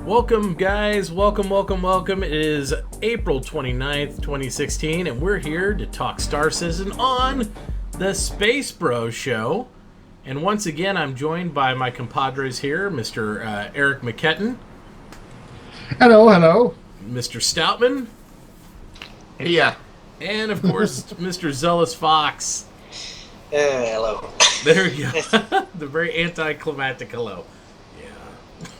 Welcome, guys. Welcome. It is April 29th, 2016, and we're here to talk Star Citizen on the Space Bros Show. And once again, I'm joined by my compadres here, Mr. Eric McKetton. Hello. Mr. Stoutman. Yeah. And, of course, Mr. Zealous Fox. Hello. There you go. The very anticlimactic hello.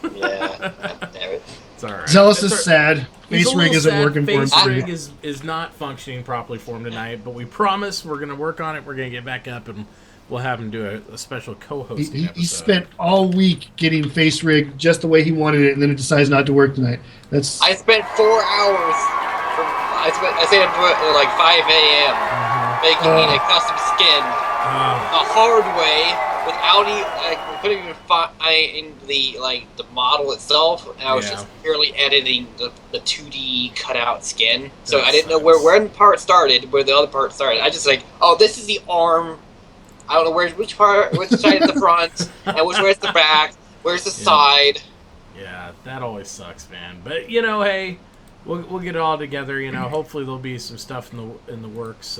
Yeah. Damn it. It's all right. Zealous is sad. He's Face a rig little isn't sad. working for him Face today. rig is not functioning properly for him tonight, but we promise we're going to work on it. We're going to get back up, and we'll have him do a special co-hosting episode. He spent all week getting face rig just the way he wanted it, and then it decides not to work tonight. I spent 4 hours. I stayed up at like 5 a.m. making a custom skin the hard way without even couldn't even find the model itself. And I was just barely editing the 2D cutout skin, so I didn't know where one part started, where the other part started. I just this is the arm. I don't know which side is the front, and where's the back, where's the side. Yeah, that always sucks, man. But hey, we'll get it all together. Hopefully there'll be some stuff in the works,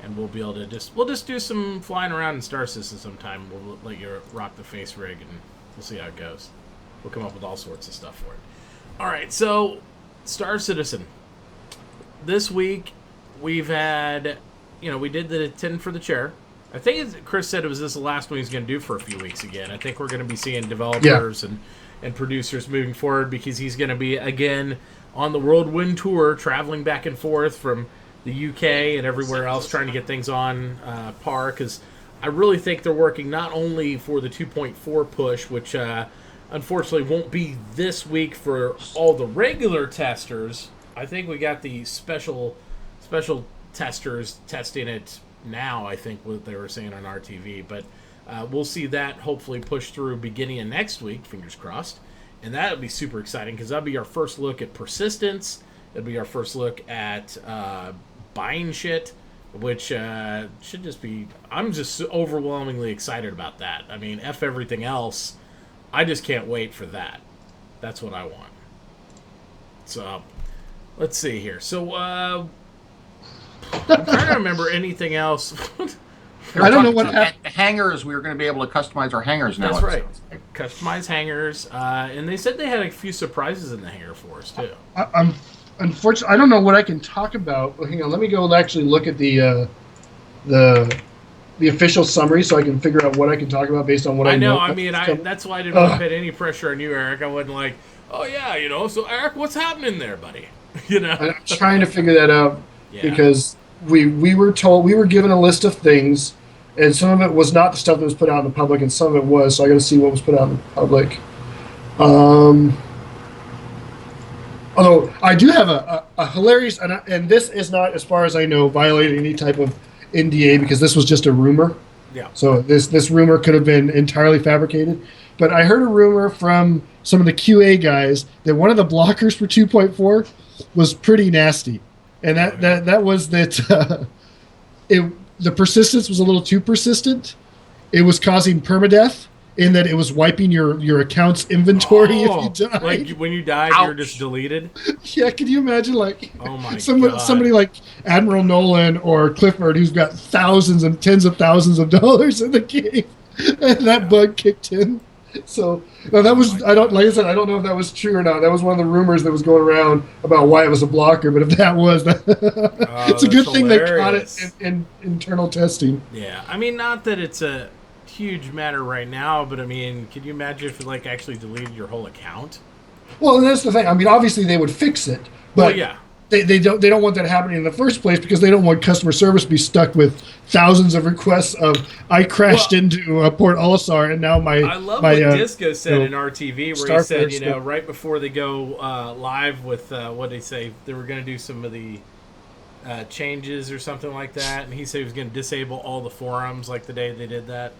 and we'll be able to we'll just do some flying around in Star Citizen sometime. We'll let you rock the face rig, and we'll see how it goes. We'll come up with all sorts of stuff for it. All right, so Star Citizen. This week we've had, we did the 10 for the chair. I think Chris said it was the last one he's going to do for a few weeks again. I think we're going to be seeing developers and producers moving forward, because he's going to be, again, on the Whirlwind Tour, traveling back and forth from the UK and everywhere else, trying to get things on par, because I really think they're working not only for the 2.4 push, which unfortunately won't be this week for all the regular testers. I think we got the special testers testing it now, I think, what they were saying on RTV, but we'll see that hopefully push through beginning of next week, fingers crossed, and that'll be super exciting, because that'll be our first look at persistence. It'll be our first look at buying shit, which should just be, I'm just overwhelmingly excited about that. I mean, F everything else, I just can't wait for that. That's what I want. So, let's see here. So, I'm trying to remember anything else. I don't know what happened. Hangers, we were going to be able to customize our hangers now. That's right. Customize hangers. And they said they had a few surprises in the hanger for us, too. Unfortunately, I don't know what I can talk about. Well, hang on, let me go and actually look at the official summary, so I can figure out what I can talk about based on what I know. I mean, that's why I didn't want to put any pressure on you, Eric. I wasn't like, oh yeah, so Eric, what's happening there, buddy? I'm trying to figure that out because we were told, we were given a list of things, and some of it was not the stuff that was put out in the public, and some of it was. So I got to see what was put out in the public. Although I do have a hilarious, and this is not, as far as I know, violating any type of NDA, because this was just a rumor. Yeah. So this rumor could have been entirely fabricated. But I heard a rumor from some of the QA guys that one of the blockers for 2.4 was pretty nasty, and that was that the persistence was a little too persistent. It was causing permadeath, in that it was wiping your account's inventory if you died. Like when you died, Ouch. you were just deleted? Yeah, can you imagine, like, oh my somebody like Admiral Nolan or Clifford, who's got thousands and tens of thousands of dollars in the game, and that bug kicked in. So no, that was, I don't know if that was true or not. That was one of the rumors that was going around about why it was a blocker. But if that was, it's a good thing they caught it in internal testing. Yeah, I mean, not that it's a huge matter right now, but I mean, can you imagine if you actually deleted your whole account? Well, and that's the thing. I mean, obviously they would fix it, but they don't want that happening in the first place, because they don't want customer service to be stuck with thousands of requests of, I crashed into Port Olisar, and now I love what Disco said in RTV, where he said, right before they go live with what did he say, they were going to do some of the changes or something like that, and he said he was going to disable all the forums like the day they did that.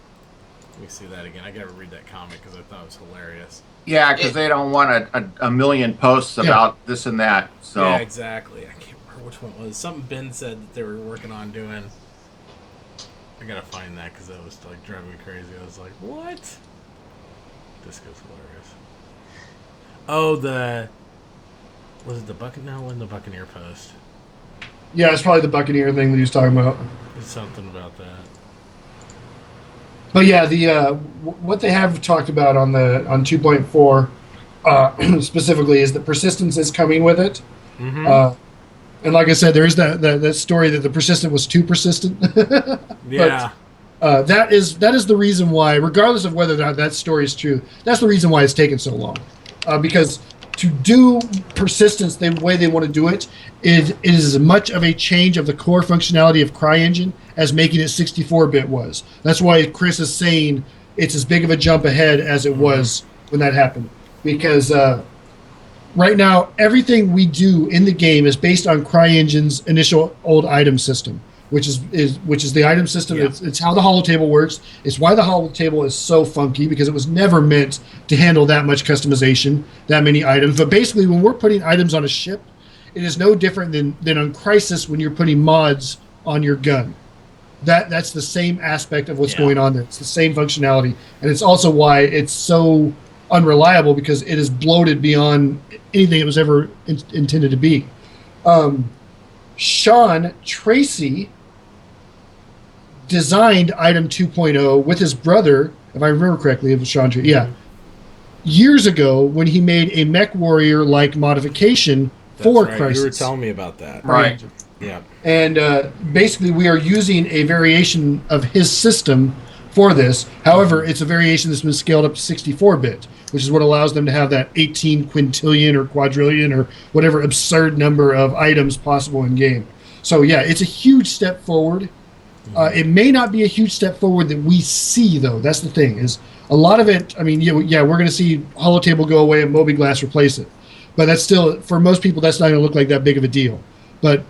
Let me see that again. I gotta read that comment because I thought it was hilarious. Yeah, because they don't want a million posts about this and that. So yeah, exactly. I can't remember which one it was. Something Ben said that they were working on doing. I gotta find that because that was driving me crazy. I was like, what? This goes hilarious. Oh, was it the Buccaneer? No, when the Buccaneer post. Yeah, it's probably the Buccaneer thing that he was talking about. It's something about that. But yeah, what they have talked about on 2.4 specifically is that persistence is coming with it. Mm-hmm. And like I said, there is that story that the persistent was too persistent. Yeah. That is the reason why, regardless of whether or not that story is true, that's the reason why it's taken so long. Because to do persistence the way they want to do it is as much of a change of the core functionality of CryEngine as making it 64-bit was. That's why Chris is saying it's as big of a jump ahead as it was when that happened. Because right now, everything we do in the game is based on CryEngine's initial old item system, which is the item system. Yeah. It's how the holotable works. It's why the holotable is so funky, because it was never meant to handle that much customization, that many items. But basically, when we're putting items on a ship, it is no different than on Crysis when you're putting mods on your gun. That's the same aspect of what's going on there. It's the same functionality, and it's also why it's so unreliable, because it is bloated beyond anything it was ever intended to be. Sean Tracy designed Item 2.0 with his brother, if I remember correctly, it was Sean Tracy, years ago when he made a Mech Warrior-like modification for right. Crysis. You were telling me about that. Right. Yeah. And basically, we are using a variation of his system for this. However, it's a variation that's been scaled up to 64-bit, which is what allows them to have that 18 quintillion or quadrillion or whatever absurd number of items possible in game. So yeah, it's a huge step forward. It may not be a huge step forward that we see, though. That's the thing, is a lot of it, I mean, yeah, we're going to see holotable go away and mobiGlas replace it. But that's still, for most people, that's not going to look like that big of a deal. But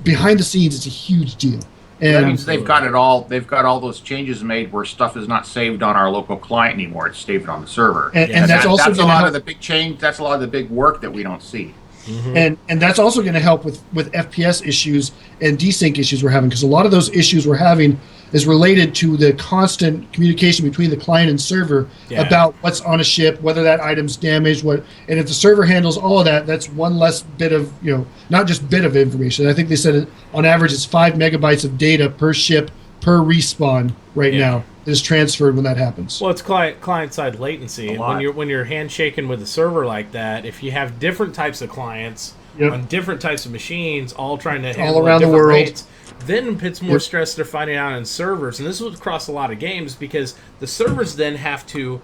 behind the scenes, it's a huge deal. And that means they've got it all. They've got all those changes made where stuff is not saved on our local client anymore. It's saved on the server. And that's also that's a gonna lot help, of the big change. That's a lot of the big work that we don't see. and that's also going to help with FPS issues and desync issues we're having, because a lot of those issues we're having is related to the constant communication between the client and server about what's on a ship, whether that item's damaged, and if the server handles all of that, that's one less bit of, not just bit of information. I think they said on average it's 5 megabytes of data per ship per respawn now that is transferred when that happens. Well, it's client side latency. And when you're handshaking with a server like that, if you have different types of clients on different types of machines, all trying to handle all around the world, rates, then it puts more stress they're finding out on servers. And this was across a lot of games, because the servers then have to,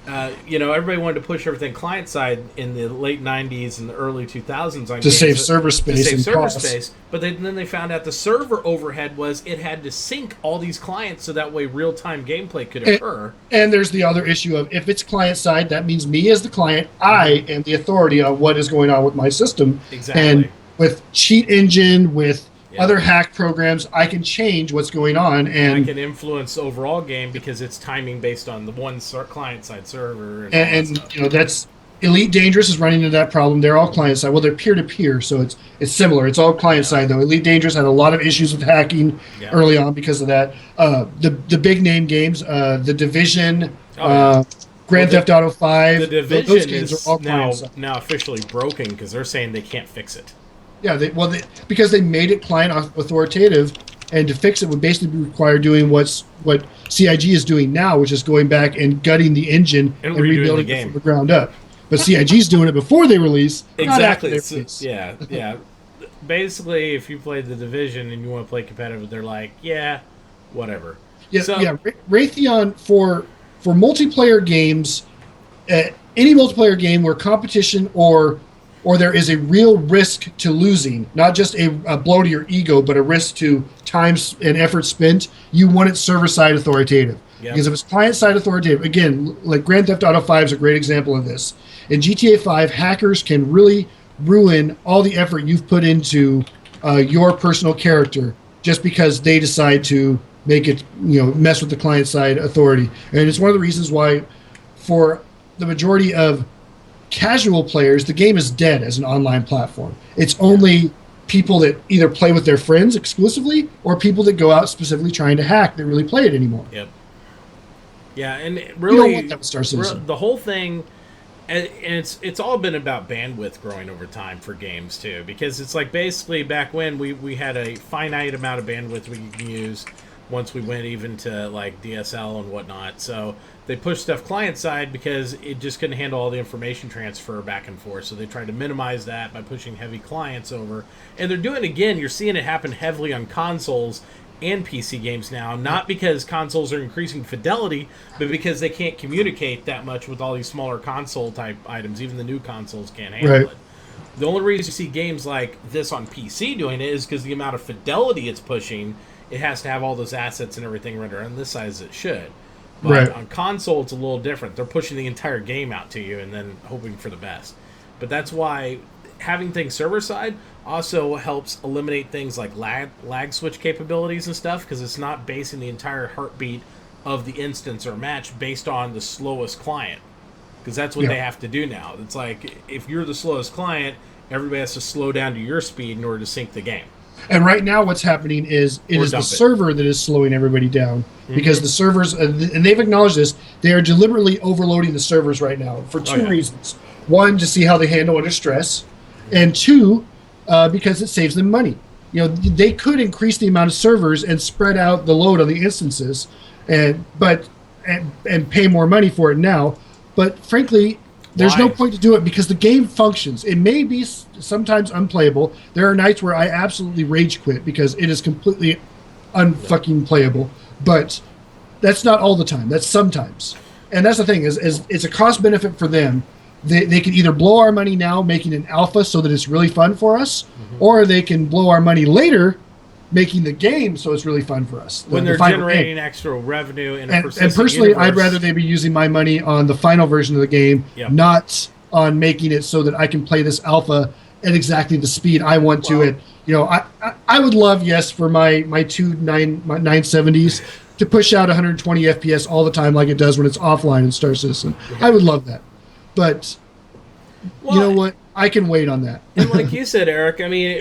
everybody wanted to push everything client side in the late 90s and the early 2000s on to save server space space. But then they found out the server overhead was it had to sync all these clients so that way real-time gameplay could occur. And there's the other issue of, if it's client side, that means me as the client, I am the authority on what is going on with my system. Exactly. And with Cheat Engine, with other hack programs, I can change what's going on, and I can influence the overall game because it's timing based on the one client side server. And that's Elite Dangerous is running into that problem. They're all client side. Well, they're peer to peer, so it's similar. It's all client side though. Elite Dangerous had a lot of issues with hacking early on because of that. The big name games, The Division, Grand Theft Auto 5. The Division those games is are all now officially broken because they're saying they can't fix it. Yeah, because they made it client authoritative, and to fix it would basically require doing what CIG is doing now, which is going back and gutting the engine and rebuilding it from the ground up. But CIG's doing it before they release. Exactly. Yeah. Basically, if you played The Division and you want to play competitive, they're like, whatever. Raytheon for multiplayer games, any multiplayer game where competition or there is a real risk to losing, not just a blow to your ego, but a risk to time and effort spent, you want it server-side authoritative. Yep. Because if it's client-side authoritative, again, like Grand Theft Auto 5 is a great example of this. In GTA 5, hackers can really ruin all the effort you've put into your personal character just because they decide to make it, mess with the client-side authority. And it's one of the reasons why, for the majority of casual players, the game is dead as an online platform. It's only people that either play with their friends exclusively or people that go out specifically trying to hack that really play it anymore. Yep. Yeah, and really, you don't want that with Star Citizen. the whole thing, And it's all been about bandwidth growing over time for games too, because it's like basically back when we had a finite amount of bandwidth we could use once we went even to like DSL and whatnot. So they pushed stuff client side because it just couldn't handle all the information transfer back and forth. So they tried to minimize that by pushing heavy clients over. And they're doing it again. You're seeing it happen heavily on consoles and PC games now, not because consoles are increasing fidelity, but because they can't communicate that much with all these smaller console type items. Even the new consoles can't handle it. The only reason you see games like this on PC doing it is because the amount of fidelity it's pushing, it has to have all those assets and everything rendered on this size it should. But on console, it's a little different. They're pushing the entire game out to you and then hoping for the best. But that's why having things server side also helps eliminate things like lag switch capabilities and stuff, because it's not basing the entire heartbeat of the instance or match based on the slowest client, because that's what they have to do now. It's like if you're the slowest client, everybody has to slow down to your speed in order to sync the game. And right now what's happening is it is the server that is slowing everybody down, because the servers, and they've acknowledged this, they are deliberately overloading the servers right now for two reasons. One, to see how they handle under stress, and two, because it saves them money. You know, they could increase the amount of servers and spread out the load on the instances, and pay more money for it now. But frankly, there's no point to do it because the game functions. It may be sometimes unplayable. There are nights where I absolutely rage quit because it is completely unfucking playable. But that's not all the time. That's sometimes. And that's the thing is it's a cost benefit for them. They can either blow our money now making an alpha so that it's really fun for us, or they can blow our money later making the game so it's really fun for us. When they're generating extra revenue in a persistent and personally, universe. I'd rather they be using my money on the final version of the game, not on making it so that I can play this alpha at exactly the speed I want to. It, you know, I would love, for my 970s to push out 120 FPS all the time like it does when it's offline in Star Citizen. I would love that. But you know what? I can wait on that. And like you said, Eric, I mean,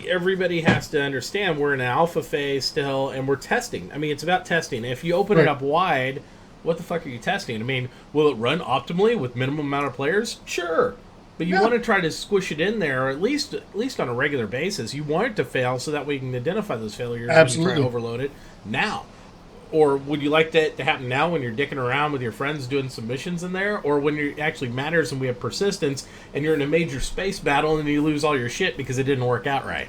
everybody has to understand we're in an alpha phase still, and we're testing. I mean, it's about testing. If you open it up wide, what the fuck are you testing? I mean, will it run optimally with minimum amount of players? Sure. But you want to try to squish it in there, or at least on a regular basis. You want it to fail so that we can identify those failures and try to overload it now. Or would you like that to happen now when you're dicking around with your friends doing some missions in there? Or when it actually matters and we have persistence and you're in a major space battle and you lose all your shit because it didn't work out right?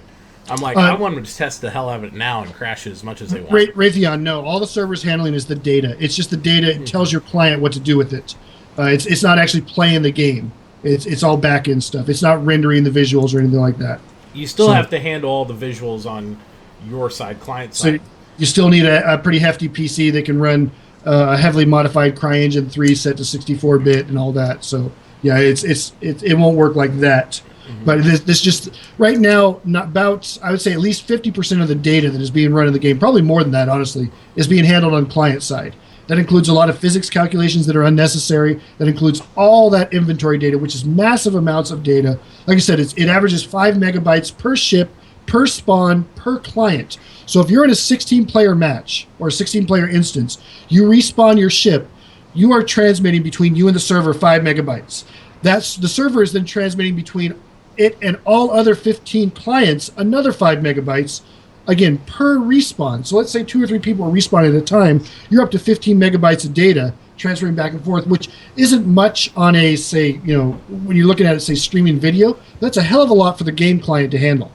I'm like, I want them to test the hell out of it now and crash it as much as they want. Raytheon, no. All the server's handling is the data. It's just the data. It tells your client what to do with it. It's not actually playing the game. It's all back-end stuff. It's not rendering the visuals or anything like that. You still have to handle all the visuals on your side, client side. So you still need a pretty hefty PC that can run a heavily modified CryEngine 3 set to 64-bit and all that. So yeah, it won't work like that. But this just right now, I would say at least 50% of the data that is being run in the game, probably more than that, honestly, is being handled on client side. That includes a lot of physics calculations that are unnecessary. That includes all that inventory data, which is massive amounts of data. Like I said, it averages 5 megabytes per ship, per spawn, per client. So if you're in a 16-player match or a 16-player instance, you respawn your ship, you are transmitting between you and the server 5 megabytes. That's the server is then transmitting between it and all other 15 clients another 5 megabytes, again, per respawn. So let's say 2 or 3 people are respawning at a time. You're up to 15 megabytes of data transferring back and forth, which isn't much on a, say, when you're looking at it, say, streaming video. That's a hell of a lot for the game client to handle.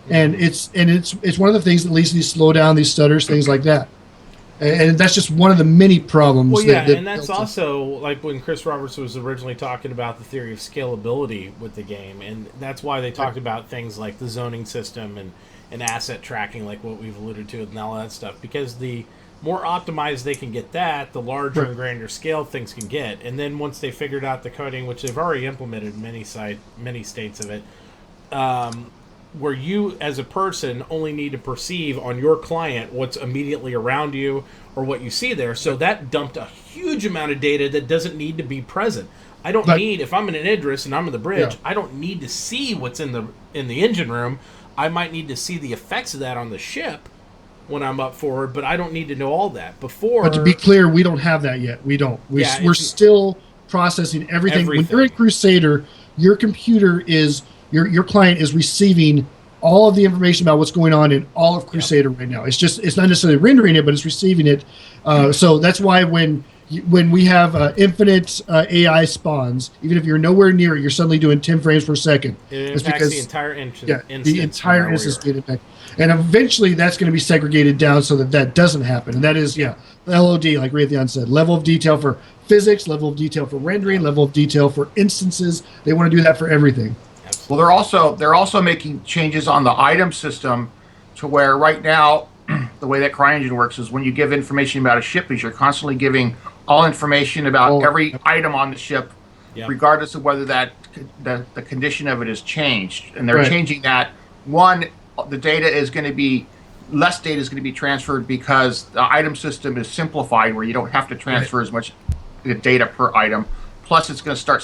And it's one of the things that leads to these slowdown, these stutters, things like that. And that's just one of the many problems. Well, yeah, and that's also like when Chris Roberts was originally talking about the theory of scalability with the game, and that's why they talked about things like the zoning system and asset tracking, like what we've alluded to and all that stuff, because the more optimized they can get that, the larger and grander scale things can get. And then once they figured out the coding, which they've already implemented in many states of it, where you as a person only need to perceive on your client what's immediately around you or what you see there. So that dumped a huge amount of data that doesn't need to be present. I don't need, if I'm in an Idris and I'm in the bridge, I don't need to see what's in the engine room. I might need to see the effects of that on the ship when I'm up forward, but I don't need to know all that before. But to be clear, we don't have that yet. We don't. We're still processing everything. When Everything. you're a Crusader, your computer is your client is receiving all of the information about what's going on in all of Crusader right now. It's not necessarily rendering it, but it's receiving it. So that's why when we have infinite AI spawns, even if you're nowhere near it, you're suddenly doing 10 frames per second. It It's impacts the entire instance. the entire instance get impacted. And eventually that's going to be segregated down so that doesn't happen. And that is, the LOD, like Raytheon said, level of detail for physics, level of detail for rendering, level of detail for instances. They want to do that for everything. Well, they're also making changes on the item system to where right now the way that CryEngine works is when you give information about a ship, is you're constantly giving all information about every item on the ship, regardless of whether the condition of it is changed. And they're changing that. One, the data is going to be less data is going to be transferred because the item system is simplified, where you don't have to transfer as much data per item. Plus, it's going to start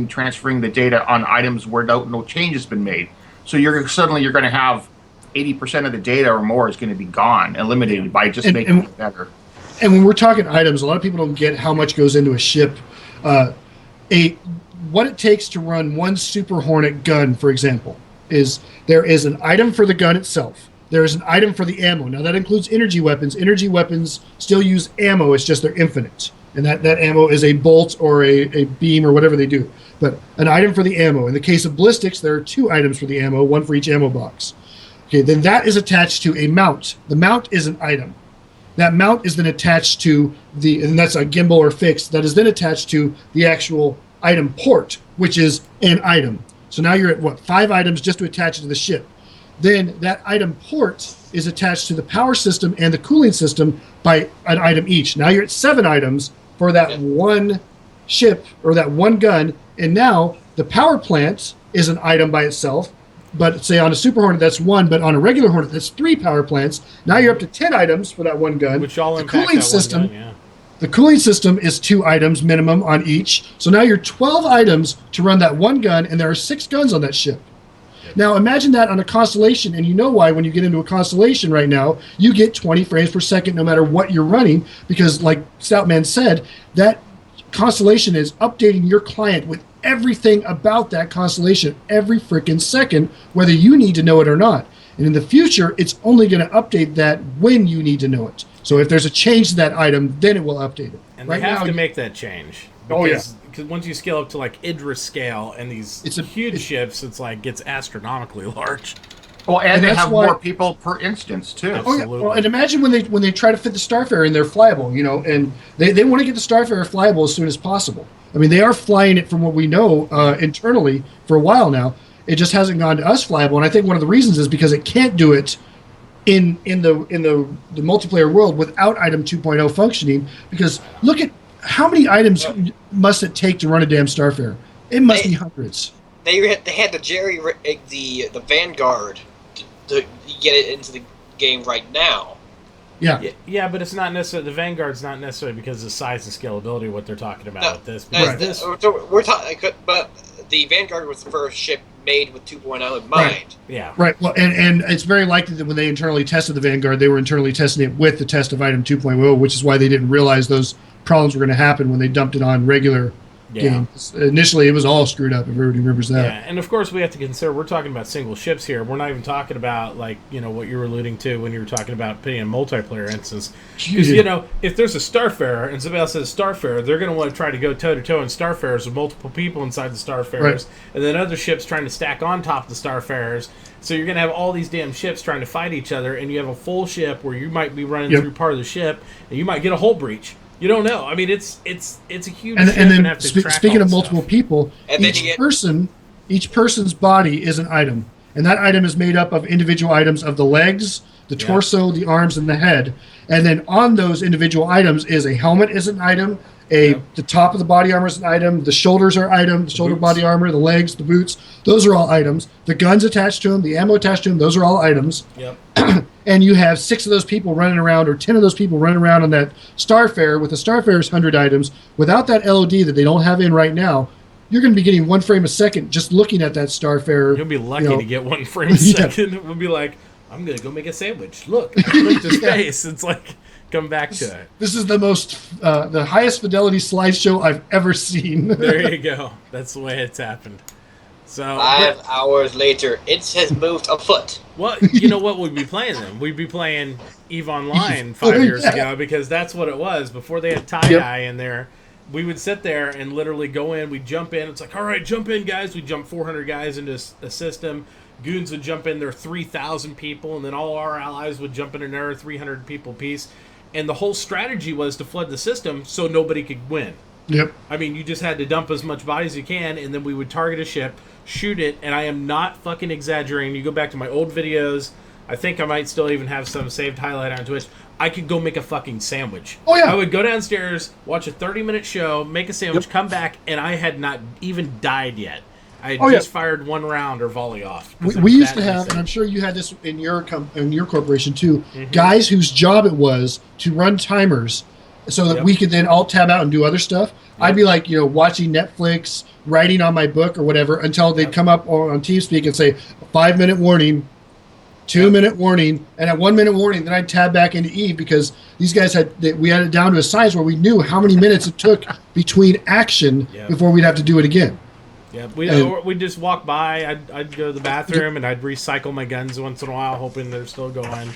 transferring the data on items where no change has been made. So you're going to have 80% of the data or more is going to be gone, eliminated by just making it better. And when we're talking items, a lot of people don't get how much goes into a ship. What it takes to run one Super Hornet gun, for example, is there is an item for the gun itself. There is an item for the ammo. Now that includes energy weapons. Energy weapons still use ammo. It's just they're infinite. And that ammo is a bolt or a beam or whatever they do. But an item for the ammo. In the case of ballistics, there are 2 items for the ammo, 1 for each ammo box. Okay, then that is attached to a mount. The mount is an item. That mount is then attached to and that's a gimbal or fixed, that is then attached to the actual item port, which is an item. So now you're at 5 items just to attach it to the ship. Then that item port is attached to the power system and the cooling system by an item each. Now you're at 7 items for that one ship or that one gun. And now the power plant is an item by itself. But say on a Super Hornet, that's 1. But on a regular Hornet, that's 3 power plants. Now you're up to 10 items for that one gun. Which all the impact cooling that system, one gun, yeah. The cooling system is 2 items minimum on each. So now you're 12 items to run that one gun, and there are 6 guns on that ship. Now imagine that on a Constellation, and you know why when you get into a Constellation right now, you get 20 frames per second no matter what you're running, because like Stoutman said, that Constellation is updating your client with everything about that Constellation every freaking second, whether you need to know it or not. And in the future, it's only going to update that when you need to know it. So if there's a change to that item, then it will update it. And right they have now, to make that change. Because once you scale up to like Idris scale and these huge ships, it's like gets astronomically large. Well, and they have more people per instance too. Absolutely. Oh, yeah. Well, and imagine when they try to fit the Starfarer and they're flyable, and they want to get the Starfarer flyable as soon as possible. I mean, they are flying it from what we know internally for a while now. It just hasn't gone to us flyable, and I think one of the reasons is because it can't do it in the multiplayer world without Item 2.0 functioning. Because look at how many items must it take to run a damn Starfarer? It must be hundreds. They had to jerry rig the Vanguard to get it into the game right now. Yeah, but it's not necessarily the Vanguard's not necessarily because of the size and scalability what they're talking about with this. Because So we're talking, but the Vanguard was the first ship made with 2.0 in mind. Yeah. Right. Well, and it's very likely that when they internally tested the Vanguard, they were internally testing it with the test of Item 2.0, which is why they didn't realize those problems were going to happen when they dumped it on regular games. Initially, it was all screwed up, if everybody remembers that. Yeah, and of course we have to consider we're talking about single ships here. We're not even talking about what you were alluding to when you were talking about putting in a multiplayer instance. Because if there's a Starfarer and somebody else says Starfarer, they're going to want to try to go toe to toe in Starfarers with multiple people inside the Starfarers, and then other ships trying to stack on top of the Starfarers. So you're going to have all these damn ships trying to fight each other, and you have a full ship where you might be running through part of the ship, and you might get a hull breach. You don't know. I mean, it's a huge. And then have to speaking of multiple people, and each person's body is an item, and that item is made up of individual items of the legs, the torso, the arms, and the head. And then on those individual items is a helmet is an item. The top of the body armor is an item. The shoulders are items. The shoulder body armor, the legs, the boots. Those are all items. The guns attached to them, the ammo attached to them. Those are all items. Yep. And you have 6 of those people running around, or 10 of those people running around on that Starfarer with the Starfarer's 100 items. Without that LOD that they don't have in right now, you're going to be getting 1 frame a second just looking at that Starfarer. You'll be lucky to get 1 frame a second. We'll be like, I'm going to go make a sandwich. Look, I licked his face. It's like, come back to it. This is the highest fidelity slideshow I've ever seen. There you go. That's the way it's happened. So 5 hours later, it has moved a foot. well, you know what we'd be playing then? We'd be playing EVE Online 5 years ago, because that's what it was. Before they had tie-dye in there, we would sit there and literally go in. We'd jump in. It's like, all right, jump in, guys. We'd jump 400 guys into a system. Goons would jump in there, 3,000 people, and then all our allies would jump in another 300 people piece. And the whole strategy was to flood the system so nobody could win. Yep. I mean, you just had to dump as much bodies as you can, and then we would target a ship, shoot it, and I am not fucking exaggerating. You go back to my old videos, I think I might still even have some saved highlight on Twitch. I could go make a fucking sandwich. Oh, yeah. I would go downstairs, watch a 30-minute show, make a sandwich, come back, and I had not even died yet. I had just fired one round or volley off. We used to have, and I'm sure you had this in your corporation too, guys whose job it was to run timers so that we could then all tab out and do other stuff. I'd be like, watching Netflix, writing on my book or whatever until they'd come up on TeamSpeak and say, 5-minute warning, 2-minute warning, and at 1-minute warning, then I'd tab back into EVE because these guys we had it down to a science where we knew how many minutes it took between action before we'd have to do it again. Yeah, we'd just walk by. I'd go to the bathroom and I'd recycle my guns once in a while, hoping they're still going.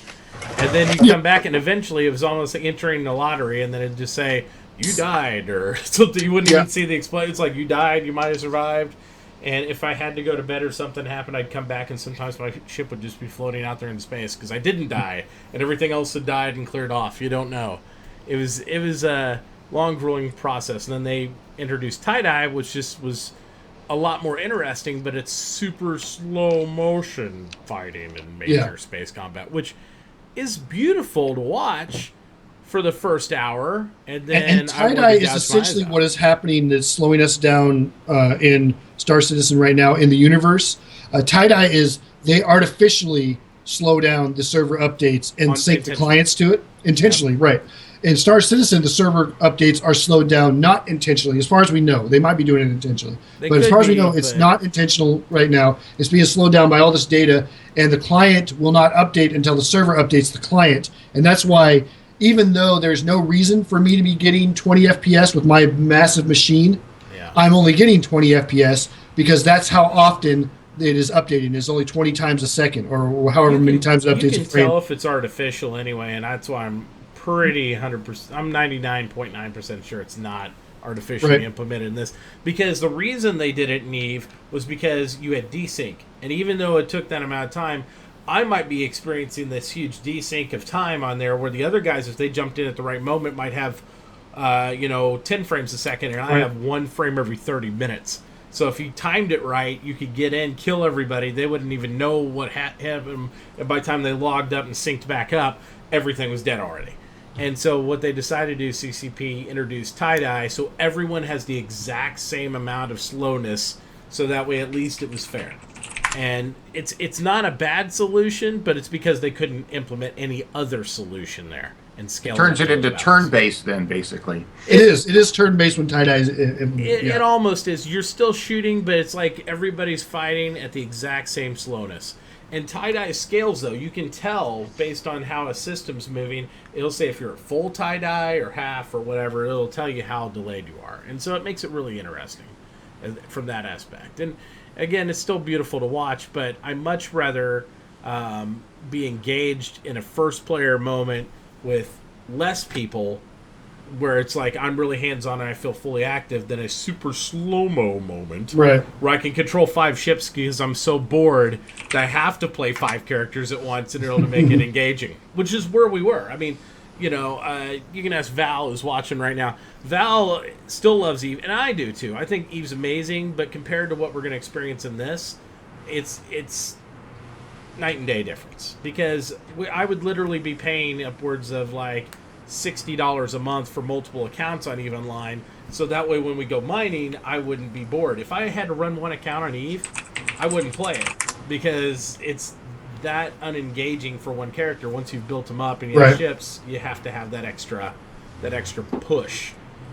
And then you come back, and eventually it was almost like entering the lottery, and then it'd just say, "You died," or something. You wouldn't even see the explosion. It's like, "You died. You might have survived." And if I had to go to bed or something happened, I'd come back, and sometimes my ship would just be floating out there in space because I didn't die, and everything else had died and cleared off. You don't know. It was a long, grueling process. And then they introduced tie-dye, which just was a lot more interesting, but it's super slow motion fighting and major space combat, which is beautiful to watch for the first hour, and then and tie-dye is essentially what is happening that's slowing us down in Star Citizen right now in the universe. Tie-dye is they artificially slow down the server updates and sync the clients to it intentionally, right? In Star Citizen, the server updates are slowed down, not intentionally, as far as we know. They might be doing it intentionally. But as far as we know, it's not intentional right now. It's being slowed down by all this data, and the client will not update until the server updates the client. And that's why, even though there's no reason for me to be getting 20 FPS with my massive machine, I'm only getting 20 FPS because that's how often it is updating. It's only 20 times a second, or however many times it updates a frame. You can tell if it's artificial anyway, and that's why I'm pretty 100%. I'm 99.9% sure it's not artificially implemented in this, because the reason they did it in EVE was because you had desync, and even though it took that amount of time, I might be experiencing this huge desync of time on there, where the other guys, if they jumped in at the right moment, might have 10 frames a second, and I have 1 frame every 30 minutes. So if you timed it right, you could get in, kill everybody. They wouldn't even know what happened, and by the time they logged up and synced back up, everything was dead already. And so what they decided to do, CCP introduced tie-dye, so everyone has the exact same amount of slowness, so that way at least it was fair. And it's not a bad solution, but it's because they couldn't implement any other solution there and scale. Turns it into turn-based then, basically. It is turn-based when tie-dye is. It almost is. You're still shooting, but it's like everybody's fighting at the exact same slowness. And tie-dye scales, though. You can tell based on how a system's moving. It'll say if you're at full tie-dye or half or whatever. It'll tell you how delayed you are. And so it makes it really interesting from that aspect. And again, it's still beautiful to watch, but I much rather be engaged in a first-player moment with less people, where it's like I'm really hands-on and I feel fully active, than a super slow-mo moment where I can control 5 ships because I'm so bored that I have to play 5 characters at once in order to make it engaging, which is where we were. I mean, you can ask Val, who's watching right now. Val still loves EVE, and I do too. I think EVE's amazing, but compared to what we're going to experience in this, it's night and day difference, because I would literally be paying upwards of like $60 a month for multiple accounts on EVE Online, so that way when we go mining, I wouldn't be bored. If I had to run one account on EVE, I wouldn't play it, because it's that unengaging for one character. Once you've built them up and you have ships, you have to have that extra push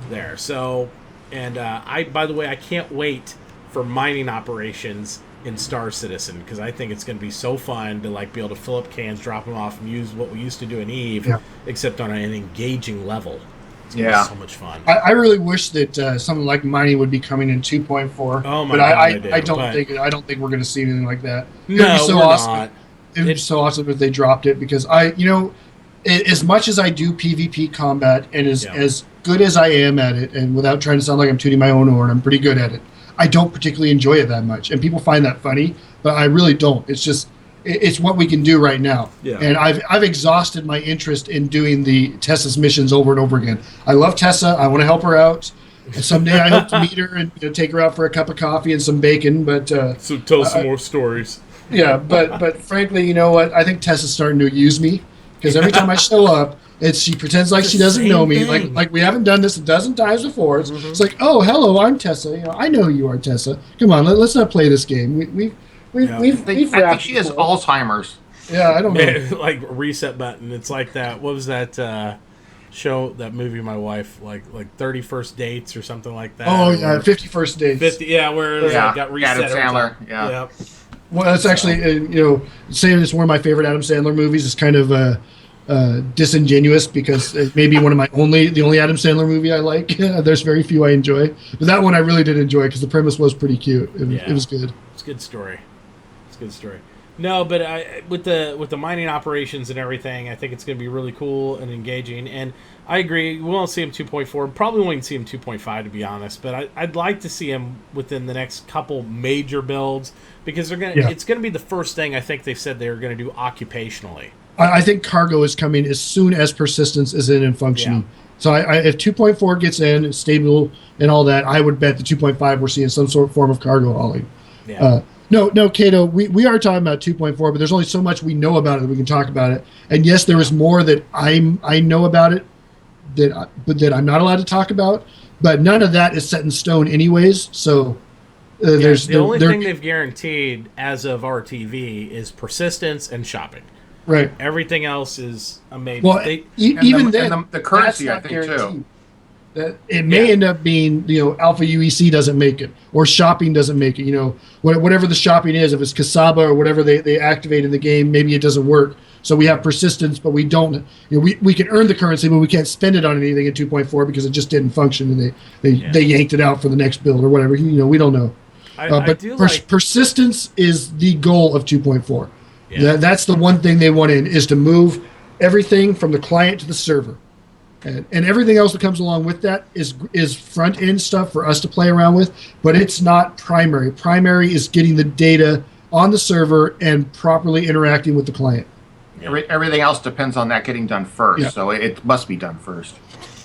there. So, and by the way, I can't wait for mining operations in Star Citizen, because I think it's going to be so fun to like be able to fill up cans, drop them off, and use what we used to do in Eve, Yeah. except on an engaging level. It's going to Yeah. be so much fun. I really wish that something like mining would be coming in 2.4. Oh my but God, I do, don't but- I don't think we're going to see anything like that. It'd No, be so we're awesome. not. It'd be so awesome if they dropped it, because as much as I do PvP combat and Yeah. as good as I am at it, and without trying to sound like I'm tooting my own horn, I'm pretty good at it. I don't particularly enjoy it that much, and people find that funny, but I really don't. It's just it's what we can do right now, Yeah. and I've exhausted my interest in doing the Tessa's missions over and over again. I love Tessa. I want to help her out. And someday I hope to meet her and take her out for a cup of coffee and some bacon. But So tell some more stories. yeah, but frankly, you know what? I think Tessa's starting to use me, because every time I show up, she pretends like It's she the doesn't same know me. thing. Like we haven't done this a dozen times before. It's like, oh, hello, I'm Tessa. I know who you are, Tessa. Come on, let's not play this game. We've I think wrapped she has before. Alzheimer's. Yeah, I don't know. Man, like reset button. It's like that. What was that show? That movie? My wife like 31st Dates or something like that. Oh Where- yeah, 51st dates. 50. Yeah, where it Yeah, got reset. Adam every Sandler, time. yeah. Yep. Well, that's actually saying it's one of my favorite Adam Sandler movies is kind of disingenuous, because it may be the only Adam Sandler movie I like. There's very few I enjoy, but that one I really did enjoy because the premise was pretty cute. It was good. It's a good story. It's a good story. No, but with the mining operations and everything, I think it's going to be really cool and engaging. And I agree, we won't see him 2.4. Probably won't even see him 2.5, to be honest. But I'd like to see him within the next couple major builds, because it's going to be the first thing I think they've said they're going to do occupationally. I think cargo is coming as soon as persistence is in and functioning. Yeah. So if 2.4 gets in, it's stable and all that, I would bet the 2.5 we're seeing some sort of form of cargo hauling. Yeah. No, Cato, we are talking about 2.4, but there's only so much we know about it that we can talk about it. And yes, there is more that I know about it that I'm not allowed to talk about, but none of that is set in stone anyways. So there's the only thing they've guaranteed as of RTV is persistence and shopping. right. Everything else is amazing. Well, even then, the currency, I that's not think, too. guaranteed. That it may end up being, Alpha UEC doesn't make it, or shopping doesn't make it. Whatever the shopping is, if it's Kasaba or whatever they activate in the game, maybe it doesn't work. So we have persistence, but we don't. We can earn the currency, but we can't spend it on anything in 2.4 because it just didn't function, and they yanked it out for the next build or whatever. We don't know. But persistence is the goal of 2.4. Yeah. That's the one thing they want in, is to move everything from the client to the server. And everything else that comes along with that is front end stuff for us to play around with, but it's not primary. Primary is getting the data on the server and properly interacting with the client. Everything else depends on that getting done first, Yeah. so it must be done first.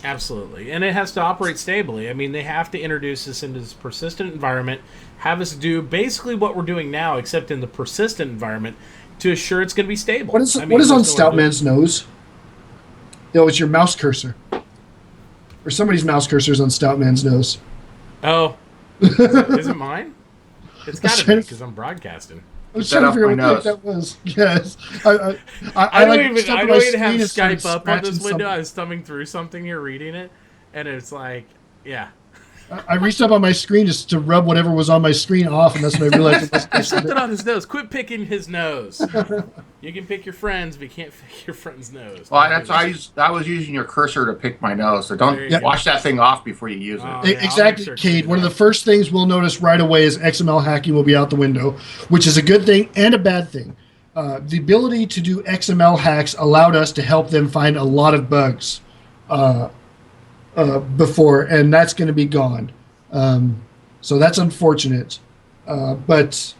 Absolutely. And it has to operate stably. I mean, they have to introduce us into this persistent environment, have us do basically what we're doing now, except in the persistent environment, to assure it's going to be stable. What is I mean, on there's no way to do it. Stoutman's nose? It's your mouse cursor. Or somebody's mouse cursor is on Stoutman's nose. Oh. Is it mine? It's got to be, trying to- because I'm broadcasting. I was Set trying to off figure my out what the heck nose. that was. Yes. I don't like even, stuff I on don't my even have screen is started Skype up on this scratching window. I something. was thumbing through something here, reading it, and it's like, yeah. I reached up on my screen just to rub whatever was on my screen off, and that's when I realized it There's was something on his nose. Quit picking his nose. You can pick your friends, but you can't pick your friend's nose. Well, that's I was using your cursor to pick my nose, so don't There you go. wash that thing off before you use it. Oh, yeah, I'll Exactly, make sure to Cade. do One of that. the first things we'll notice right away is XML hacking will be out the window, which is a good thing and a bad thing. The ability to do XML hacks allowed us to help them find a lot of bugs before, and that's going to be gone. So that's unfortunate. But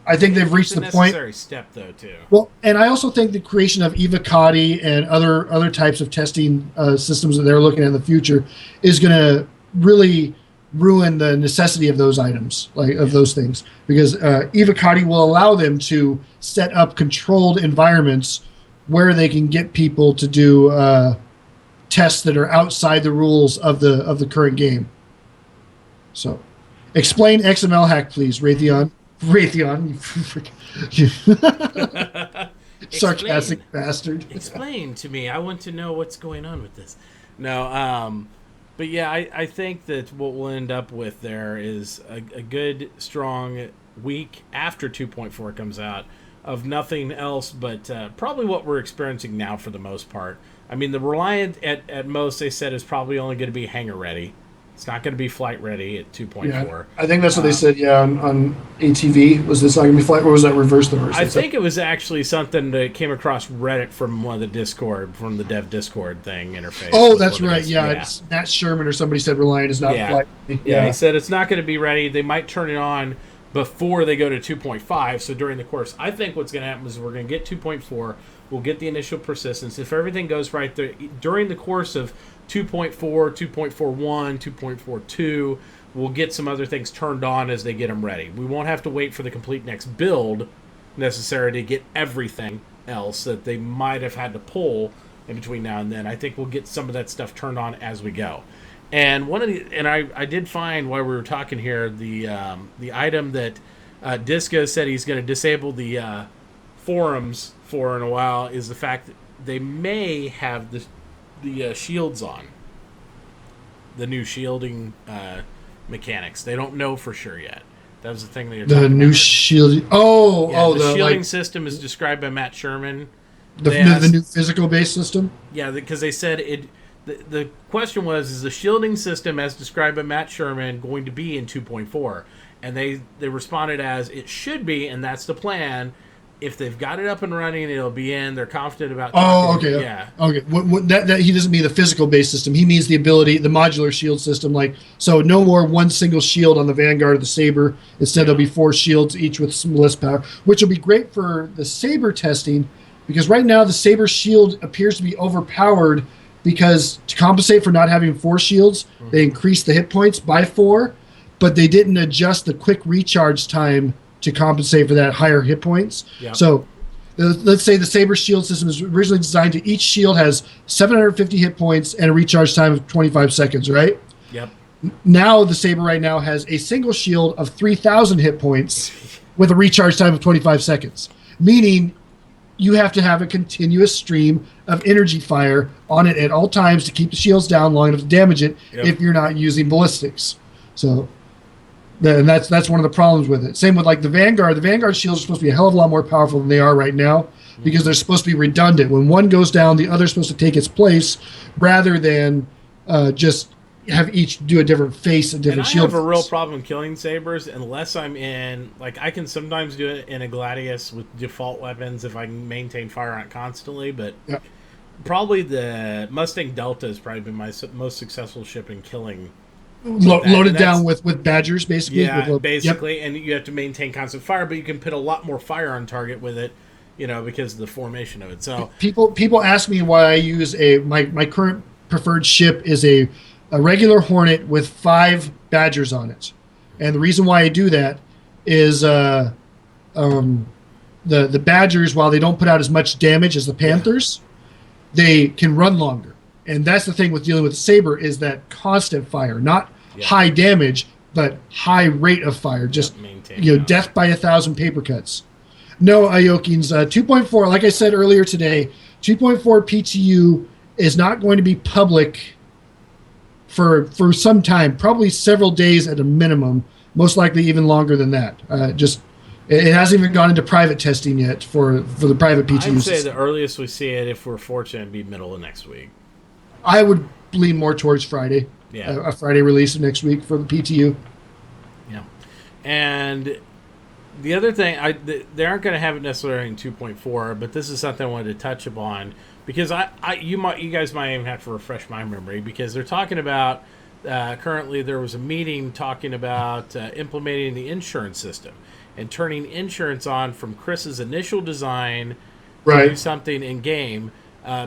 I think they've reached It's a the point. necessary step, though, too. Well, and I also think the creation of Evocati and other types of testing systems that they're looking at in the future is going to really ruin the necessity of those items, those things, because Evocati will allow them to set up controlled environments where they can get people to do tests that are outside the rules of the current game. So, explain XML hack, please, Raytheon. Raytheon, you sarcastic bastard. Explain to me. I want to know what's going on with this. No, but yeah, I think that what we'll end up with there is a good, strong week after 2.4 comes out of nothing else but probably what we're experiencing now for the most part. I mean, the Reliant at most they said is probably only going to be hangar ready. It's not going to be flight ready at 2.4. Yeah, I think that's what they said. Yeah, on ATV was this not going to be flight, or was that reverse the verse? I think it was actually something that came across Reddit from one of the Discord, from the dev Discord thing interface. Oh, that's right. Yeah, it's Matt Sherman or somebody said Reliant is not flight ready. Yeah, he said it's not going to be ready. They might turn it on before they go to 2.5. So during the course, I think what's going to happen is we're going to get 2.4. We'll get the initial persistence. If everything goes right there during the course of 2.4, 2.41, 2.42, we'll get some other things turned on as they get them ready. We won't have to wait for the complete next build necessary to get everything else that they might have had to pull in between now and then. I think we'll get some of that stuff turned on as we go. And I did find while we were talking here the item that Disco said he's going to disable the forums for in a while is the fact that they may have the shields on, the new shielding mechanics. They don't know for sure yet. That was the thing they were talking about. The new shield. The shielding system is described by Matt Sherman. The new physical based system. Yeah, because they said it. The question was, is the shielding system as described by Matt Sherman going to be in 2.4? And they responded as it should be, and that's the plan. If they've got it up and running, it'll be in. They're confident about. Okay. Yeah. Okay. That he doesn't mean the physical based system. He means the ability, the modular shield system. So no more one single shield on the Vanguard or the Saber. Instead, there'll be 4 shields, each with some less power, which will be great for the Saber testing, because right now the Saber shield appears to be overpowered. Because to compensate for not having 4 shields, they increased the hit points by 4, but they didn't adjust the quick recharge time to compensate for that higher hit points. Yep. So let's say the Saber shield system is originally designed to each shield has 750 hit points and a recharge time of 25 seconds, right? Yep. Now the Saber right now has a single shield of 3,000 hit points with a recharge time of 25 seconds, meaning you have to have a continuous stream of energy fire on it at all times to keep the shields down long enough to damage it if you're not using ballistics. So and that's one of the problems with it. Same with the Vanguard. The Vanguard shields are supposed to be a hell of a lot more powerful than they are right now because they're supposed to be redundant. When one goes down, the other's supposed to take its place rather than just have each do a different face, a different shield. I have a real problem killing Sabers unless I'm in, I can sometimes do it in a Gladius with default weapons if I can maintain fire on it constantly, but probably the Mustang Delta has probably been my most successful ship in killing. Loaded down with Badgers, basically. Yeah, basically, and you have to maintain constant fire, but you can put a lot more fire on target with it, because of the formation of it. So people ask me why I use my current preferred ship is a regular Hornet with 5 Badgers on it. And the reason why I do that is the Badgers, while they don't put out as much damage as the Panthers, they can run longer. And that's the thing with dealing with the Saber is that constant fire, not high damage, but high rate of fire. Just death by 1,000 paper cuts. No, Iokines, 2.4, like I said earlier today, 2.4 PTU is not going to be public for some time, probably several days at a minimum, most likely even longer than that. It hasn't even gone into private testing yet for the private PTU. I'd say the earliest we see it, if we're fortunate, would be middle of next week. I would lean more towards Friday. Yeah. A Friday release of next week for the PTU. Yeah. And the other thing, they aren't going to have it necessarily in 2.4, but this is something I wanted to touch upon because you guys might even have to refresh my memory because they're talking about currently there was a meeting talking about implementing the insurance system and turning insurance on from Chris's initial design to do something in game.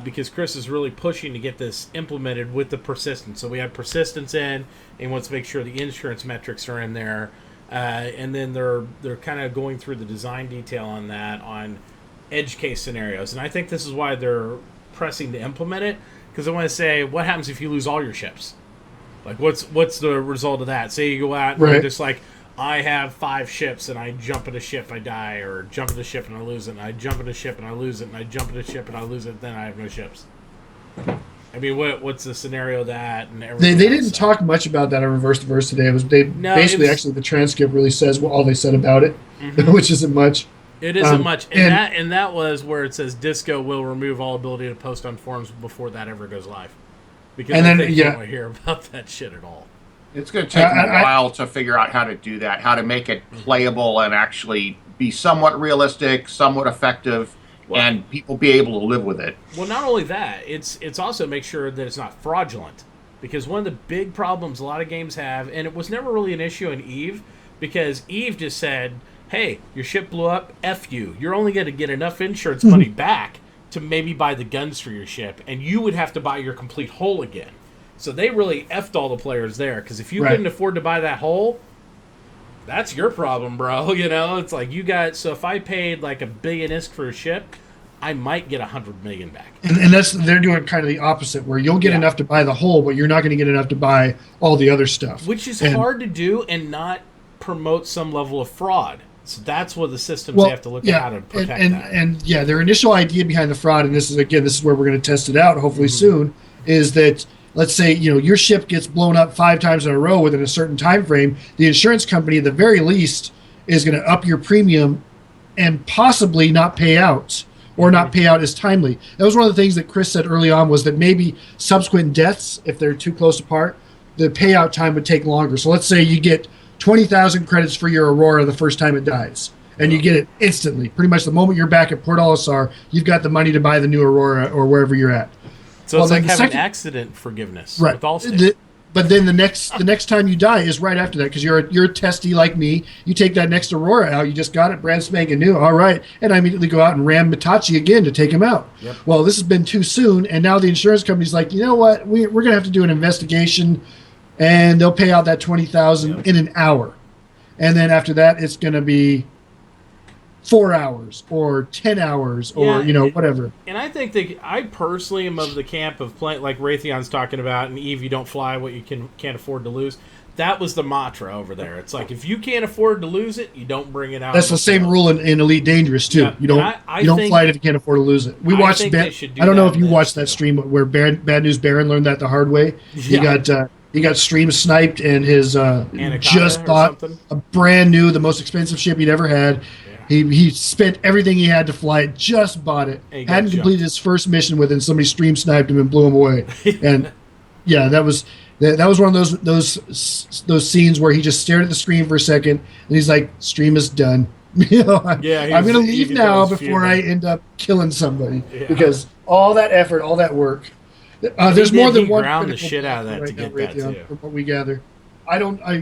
Because Chris is really pushing to get this implemented with the persistence. So we have persistence in, and wants to make sure the insurance metrics are in there. And then they're kind of going through the design detail on that on edge case scenarios. And I think this is why they're pressing to implement it because I want to say, what happens if you lose all your ships? What's the result of that? Say you go out and you're just I have 5 ships and I jump in a ship, I die, or jump in a ship and I lose it, and I jump in a ship and I lose it, and I jump in a ship and I lose it, then I have no ships. mean, what's the scenario of that and They everything? didn't else? talk much about that on Reverse to Verse today. It was basically was- actually the transcript really says all they said about it, which isn't much. It isn't much, and and- that was where it says Disco will remove all ability to post on forums before that ever goes live, because And I then, think yeah. you don't hear about that shit at all. It's going to take them a I- while to figure out how to do that, how to make it playable and actually be somewhat realistic, somewhat effective, Well- and people be able to live with it. Well, not only that, it's also make sure that it's not fraudulent, because one of the big problems a lot of games have, and it was never really an issue in Eve, because Eve just said, "Hey, your ship blew up. F you. You're only going to get enough insurance money back to maybe buy the guns for your ship, and you would have to buy your complete hull again." So they really effed all the players there, because if you Right. couldn't afford to buy that hull, that's your problem, bro. You know, it's like you got. So if I paid like $1 billion ISK for a ship, I might get $100 million back. And that's they're doing kind of the opposite, where you'll get Yeah. enough to buy the whole, but you're not going to get enough to buy all the other stuff. Which is And- hard to do and not promote some level of fraud. So that's what the systems they have to look at how to protect and, that. And yeah, their initial idea behind the fraud, and this is where we're going to test it out hopefully soon, is that let's say your ship gets blown up 5 times in a row within a certain time frame, the insurance company at the very least is going to up your premium and possibly not pay out or not pay out as timely. That was one of the things that Chris said early on, was that maybe subsequent deaths, if they're too close apart, the payout time would take longer. So let's say you get 20,000 credits for your Aurora the first time it dies, and you get it instantly. Pretty much the moment you're back at Port Olisar, you've got the money to buy the new Aurora or wherever you're at. So well, it's then like the having second- accident forgiveness Right. with Allstate. But then the next time you die is right after that, because you're a testy like me. You take that next Aurora out, you just got it brand spanking new. All right, and I immediately go out and ram Mitachi again to take him out. Yep. Well, this has been too soon, and now the insurance company's like, you know what? We're gonna have to do an investigation, and they'll pay out that 20,000 Yep. in an hour, and then after that, it's gonna be 4 hours or 10 hours or Yeah, whatever. And I think that I personally am of the camp of playing like Raytheon's talking about, and Eve, you don't fly what you can't afford to lose. That was the mantra over there. It's like if you can't afford to lose it, you don't bring it out. That's on the same field. rule in Elite Dangerous too. Yeah, You don't and I you don't think- fly it if you can't afford to lose it. We I watched. think they should do I don't know that if you in watched this, that too. stream where Bad News Baron learned that the hard way. Yeah. He got stream sniped, and his Anaconda just or bought something? a brand new, the most expensive ship he'd ever had. He spent everything he had to fly it, just bought it, And he got hadn't jumped. completed his first mission with it, and somebody stream sniped him and blew him away. And yeah, that was one of those scenes where he just stared at the screen for a second, and he's like, "Stream is done." I'm Yeah, going to he leave could now tell he's before I fuming. end up killing somebody Yeah. because all that effort, all that work. There's He more did- than he one. ground the critical shit out of blocker that to now, get that, Raytheon, too. From what we gather,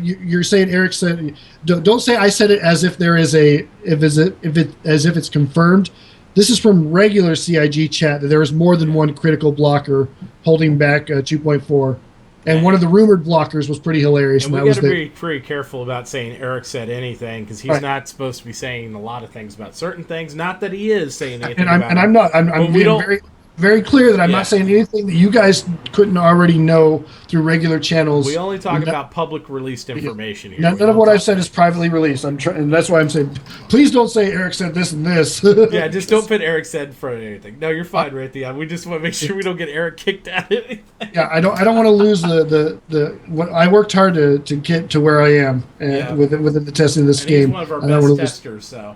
you're saying Eric said. Don't say I said it as if there is as if it's confirmed. This is from regular CIG chat that there is more than one critical blocker holding back 2.4, and one of the rumored blockers was pretty hilarious. And And, we that got was to the be pretty careful about saying Eric said anything, because he's Right. not supposed to be saying a lot of things about certain things. Not that he is saying anything and I'm about and it. I'm not. I'm But we being don't- very very clear that I'm Yeah. not saying anything that you guys couldn't already know through regular channels. We only talk None- about public released information here. None, We none of don't what talk- I've said is privately released. And that's why I'm saying, please don't say Eric said this and this. Yeah, just don't put Eric said in front of anything. No, you're fine, Raytheon. We just want to make sure we don't get Eric kicked out of anything. Yeah, I don't want to lose the what I worked hard to get to where I am Yeah. within the testing of this And he's game. one of our I don't best wanna lose- testers, so.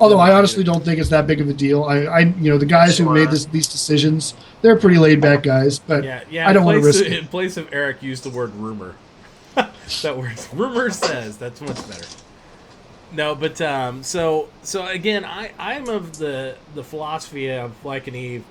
Although I honestly don't think it's that big of a deal. The guys who made these decisions, they're pretty laid back guys. But Yeah. I don't want to risk In it. place of Eric, use the word rumor. That word, rumor says. That's much better. No, but so again, I'm of the philosophy of like an Eve.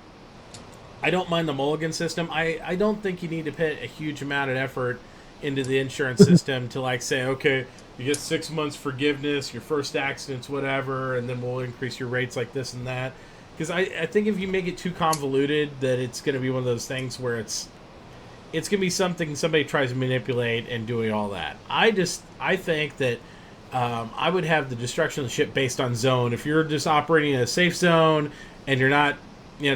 I don't mind the mulligan system. I don't think you need to put a huge amount of effort into the insurance system to like say, okay, you get 6 months forgiveness, your first accident's whatever, and then we'll increase your rates like this and that. Because I think if you make it too convoluted, that it's going to be one of those things where it's going to be something somebody tries to manipulate and doing all that. I think that I would have the destruction of the ship based on zone. If you're just operating in a safe zone and you're not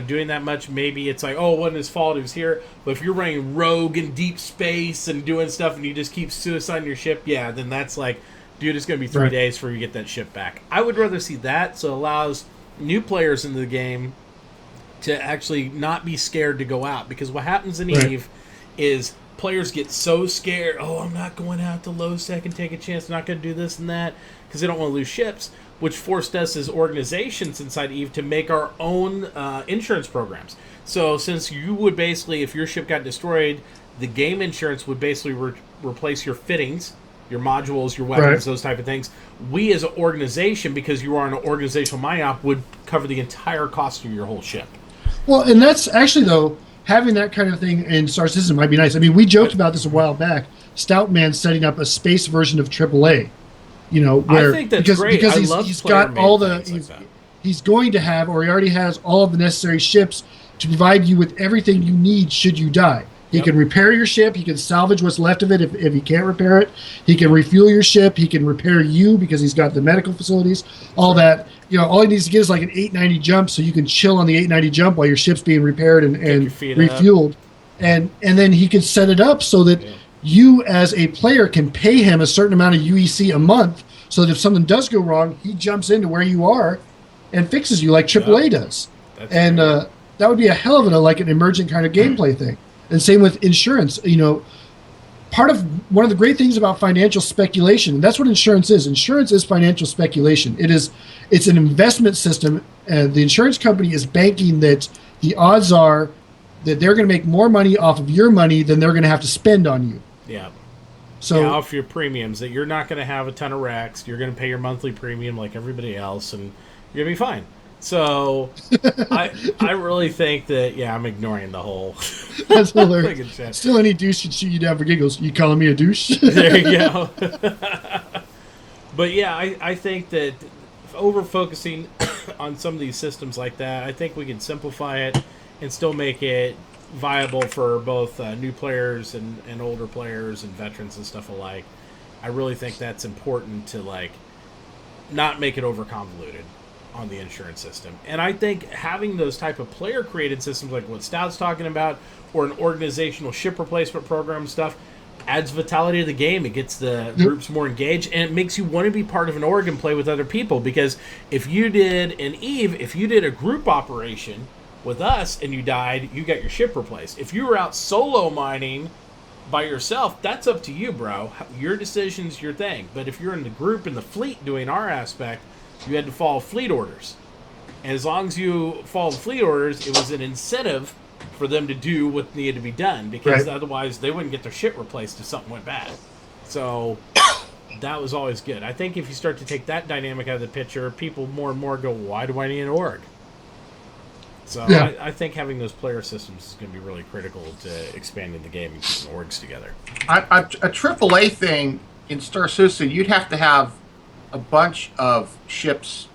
doing that much, maybe it's like, oh, it wasn't his fault, he was here. But if you're running rogue in deep space and doing stuff and you just keep suiciding your ship, yeah, then that's like, dude, it's going to be 3 Right. days before you get that ship back. I would rather see that, so it allows new players into the game to actually not be scared to go out. Because what happens in Right. EVE is players get so scared. Oh, I'm not going out to low sec and take a chance. I'm not going to do this and that because they don't want to lose ships, which forced us as organizations inside EVE to make our own insurance programs. So since you would basically, if your ship got destroyed, the game insurance would basically replace your fittings, your modules, your weapons, Right. those type of things. We as an organization, because you are an organizational MIOP, would cover the entire cost of your whole ship. Well, and that's actually, though, having that kind of thing in Star Citizen might be nice. I mean, we joked about this a while back. Stoutman setting up a space version of AAA. Where I think that's because, great. because I he's, love he's got all the things like that. he's going to have, or he already has, all of the necessary ships to provide you with everything you need should you die. He Yep. can repair your ship. He can salvage what's left of it if he can't repair it. He can refuel your ship. He can repair you because he's got the medical facilities. All that. All he needs to get is like an 890 jump, so you can chill on the 890 jump while your ship's being repaired and your feet refueled. And then he can set it up so that you as a player can pay him a certain amount of UEC a month, so that if something does go wrong, he jumps into where you are and fixes you like AAA does. That's And great. that would be a hell of an emergent kind of gameplay thing. And same with insurance. One of the great things about financial speculation, and that's what insurance is. Insurance is financial speculation. It's an investment system. The insurance company is banking that the odds are that they're going to make more money off of your money than they're going to have to spend on you. Yeah. So Off your premiums, that you're not going to have a ton of wrecks. You're going to pay your monthly premium like everybody else, and you're going to be fine. So I really think that, I'm ignoring the whole that's hilarious. friggin' shit. Still, any douche should shoot you down for giggles. You calling me a douche? There you go. But I think that over focusing on some of these systems like that, I think we can simplify it and still make it viable for both new players and older players and veterans and stuff alike. I really think that's important to not make it over convoluted on the insurance system. And I think having those type of player created systems like what Stout's talking about, or an organizational ship replacement program stuff, adds vitality to the game. It gets the groups more engaged, and it makes you want to be part of an org and play with other people. Because if you did an EVE, if you did a group operation with us and you died, you got your ship replaced. If you were out solo mining by yourself, that's up to you, bro. Your decision's your thing. But if you're in the group, in the fleet, doing our aspect, you had to follow fleet orders. And as long as you followed fleet orders, it was an incentive for them to do what needed to be done, because otherwise they wouldn't get their shit replaced if something went bad. So that was always good. I think if you start to take that dynamic out of the picture, people more and more go, why do I need an org? So I think having those player systems is going to be really critical to expanding the game and keeping orgs together. A AAA thing in Star Citizen, you'd have to have a bunch of ships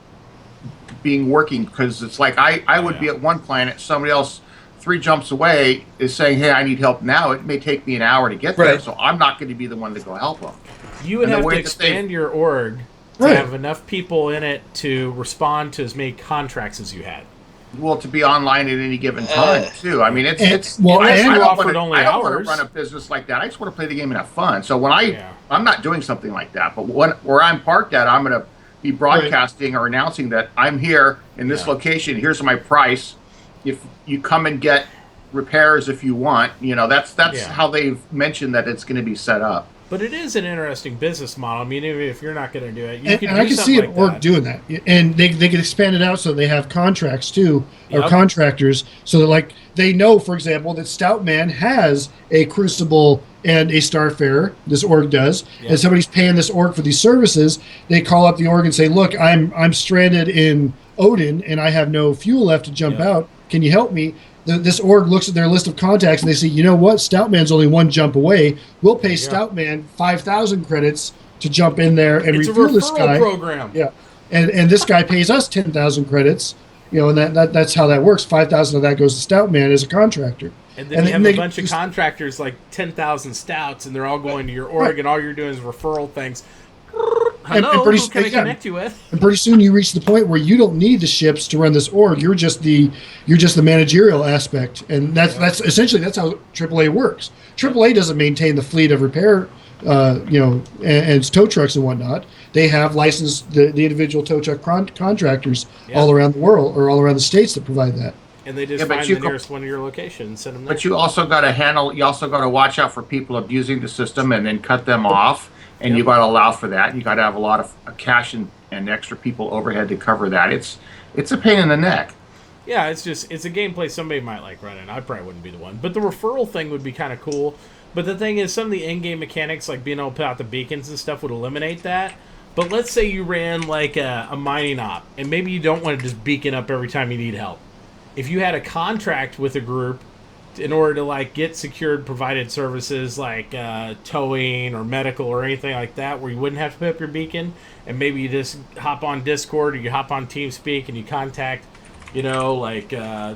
being working, because it's like I would be at one planet, somebody else 3 jumps away is saying, hey, I need help now. It may take me an hour to get there, so I'm not going to be the one to go help them. You would have to expand your org to have enough people in it to respond to as many contracts as you had. Well, to be online at any given time, too. I mean, I don't want to run a business like that. I just want to play the game and have fun. So when I'm not doing something like that, but where I'm parked at, I'm going to be broadcasting or announcing that I'm here in this location. Here's my price. If you come and get repairs if you want, that's how they've mentioned that it's going to be set up. But it is an interesting business model. I mean, even if you're not going to do it, you can do I can see something an org doing that, and they can expand it out so they have contracts too, or contractors, so that they know, for example, that Stoutman has a Crucible and a Starfarer. This org does, and somebody's paying this org for these services. They call up the org and say, "Look, I'm stranded in Odin and I have no fuel left to jump out. Can you help me?" This org looks at their list of contacts and they say, you know what? Stoutman's only 1 jump away. We'll pay Stoutman 5,000 credits to jump in there and refuel this guy. Program. Yeah, and this guy pays us 10,000 credits. And that's how that works. 5,000 of that goes to Stoutman as a contractor. And then you have a bunch of contractors, like 10,000 Stouts, and they're all going to your org, and all you're doing is referral things. Hello, who can I connect you with? And pretty soon you reach the point where you don't need the ships to run this org. You're just the managerial aspect, and that's essentially that's how AAA works. AAA doesn't maintain the fleet of repair, and tow trucks and whatnot. They have licensed the individual tow truck contractors all around the world or all around the states that provide that. and they just Yeah, but find you the co- nearest one to your location and send them there. But you also got to watch out for people abusing the system and then cut them off. And Yep. you got to allow for that. You got to have a lot of cash and extra people overhead to cover that. It's a pain in the neck. Yeah, it's a gameplay somebody might like running. I probably wouldn't be the one. But the referral thing would be kind of cool. But the thing is, some of the in-game mechanics, like being able to put out the beacons and stuff, would eliminate that. But let's say you ran like a mining op, and maybe you don't want to just beacon up every time you need help. If you had a contract with a group in order to like get secured provided services like towing or medical or anything like that, where you wouldn't have to put up your beacon, and maybe you just hop on Discord or you hop on TeamSpeak and you contact, like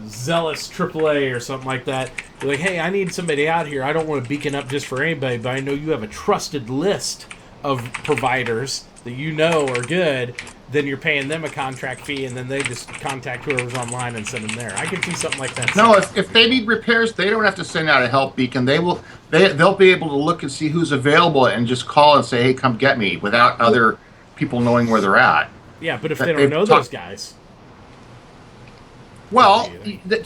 Zealous AAA or something like that. You're like, hey, I need somebody out here. I don't want to beacon up just for anybody, but I know you have a trusted list of providers that you know are good. Then you're paying them a contract fee, and then they just contact whoever's online and send them there. I can see something like that. No, if they need repairs, they don't have to send out a help beacon. They'll be able to look and see who's available and just call and say, hey, come get me, without other people knowing where they're at. Yeah, but if they don't know those guys. Well,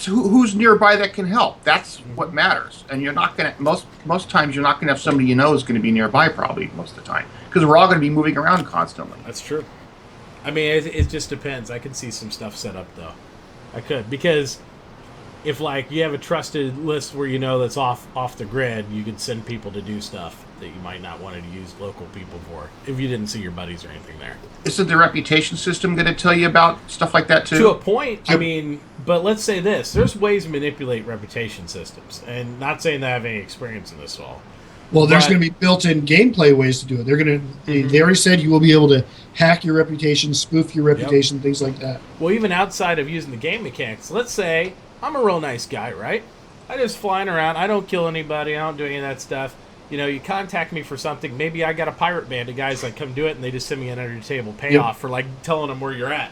who's nearby that can help? That's what matters. And you're not going to most times you're not going to have somebody you know is going to be nearby probably most of the time, because we're all going to be moving around constantly. That's true. I mean, it just depends. I could see some stuff set up though. I could, because if like you have a trusted list where you know that's off the grid, you could send people to do stuff that you might not want to use local people for if you didn't see your buddies or anything there. Isn't the reputation system going to tell you about stuff like that too? To a point, I mean, but let's say this. There's ways to manipulate reputation systems, and not saying that I have any experience in this at all. Well, there's But- going to be built-in gameplay ways to do it. They're going to. They already said you will be able to hack your reputation, spoof your reputation, things like that. Well, even outside of using the game mechanics, let's say I'm a real nice guy, right? I just flying around. I don't kill anybody. I don't do any of that stuff. You contact me for something. Maybe I got a pirate band of guys that come do it, and they just send me an under-the-table payoff for like telling them where you're at.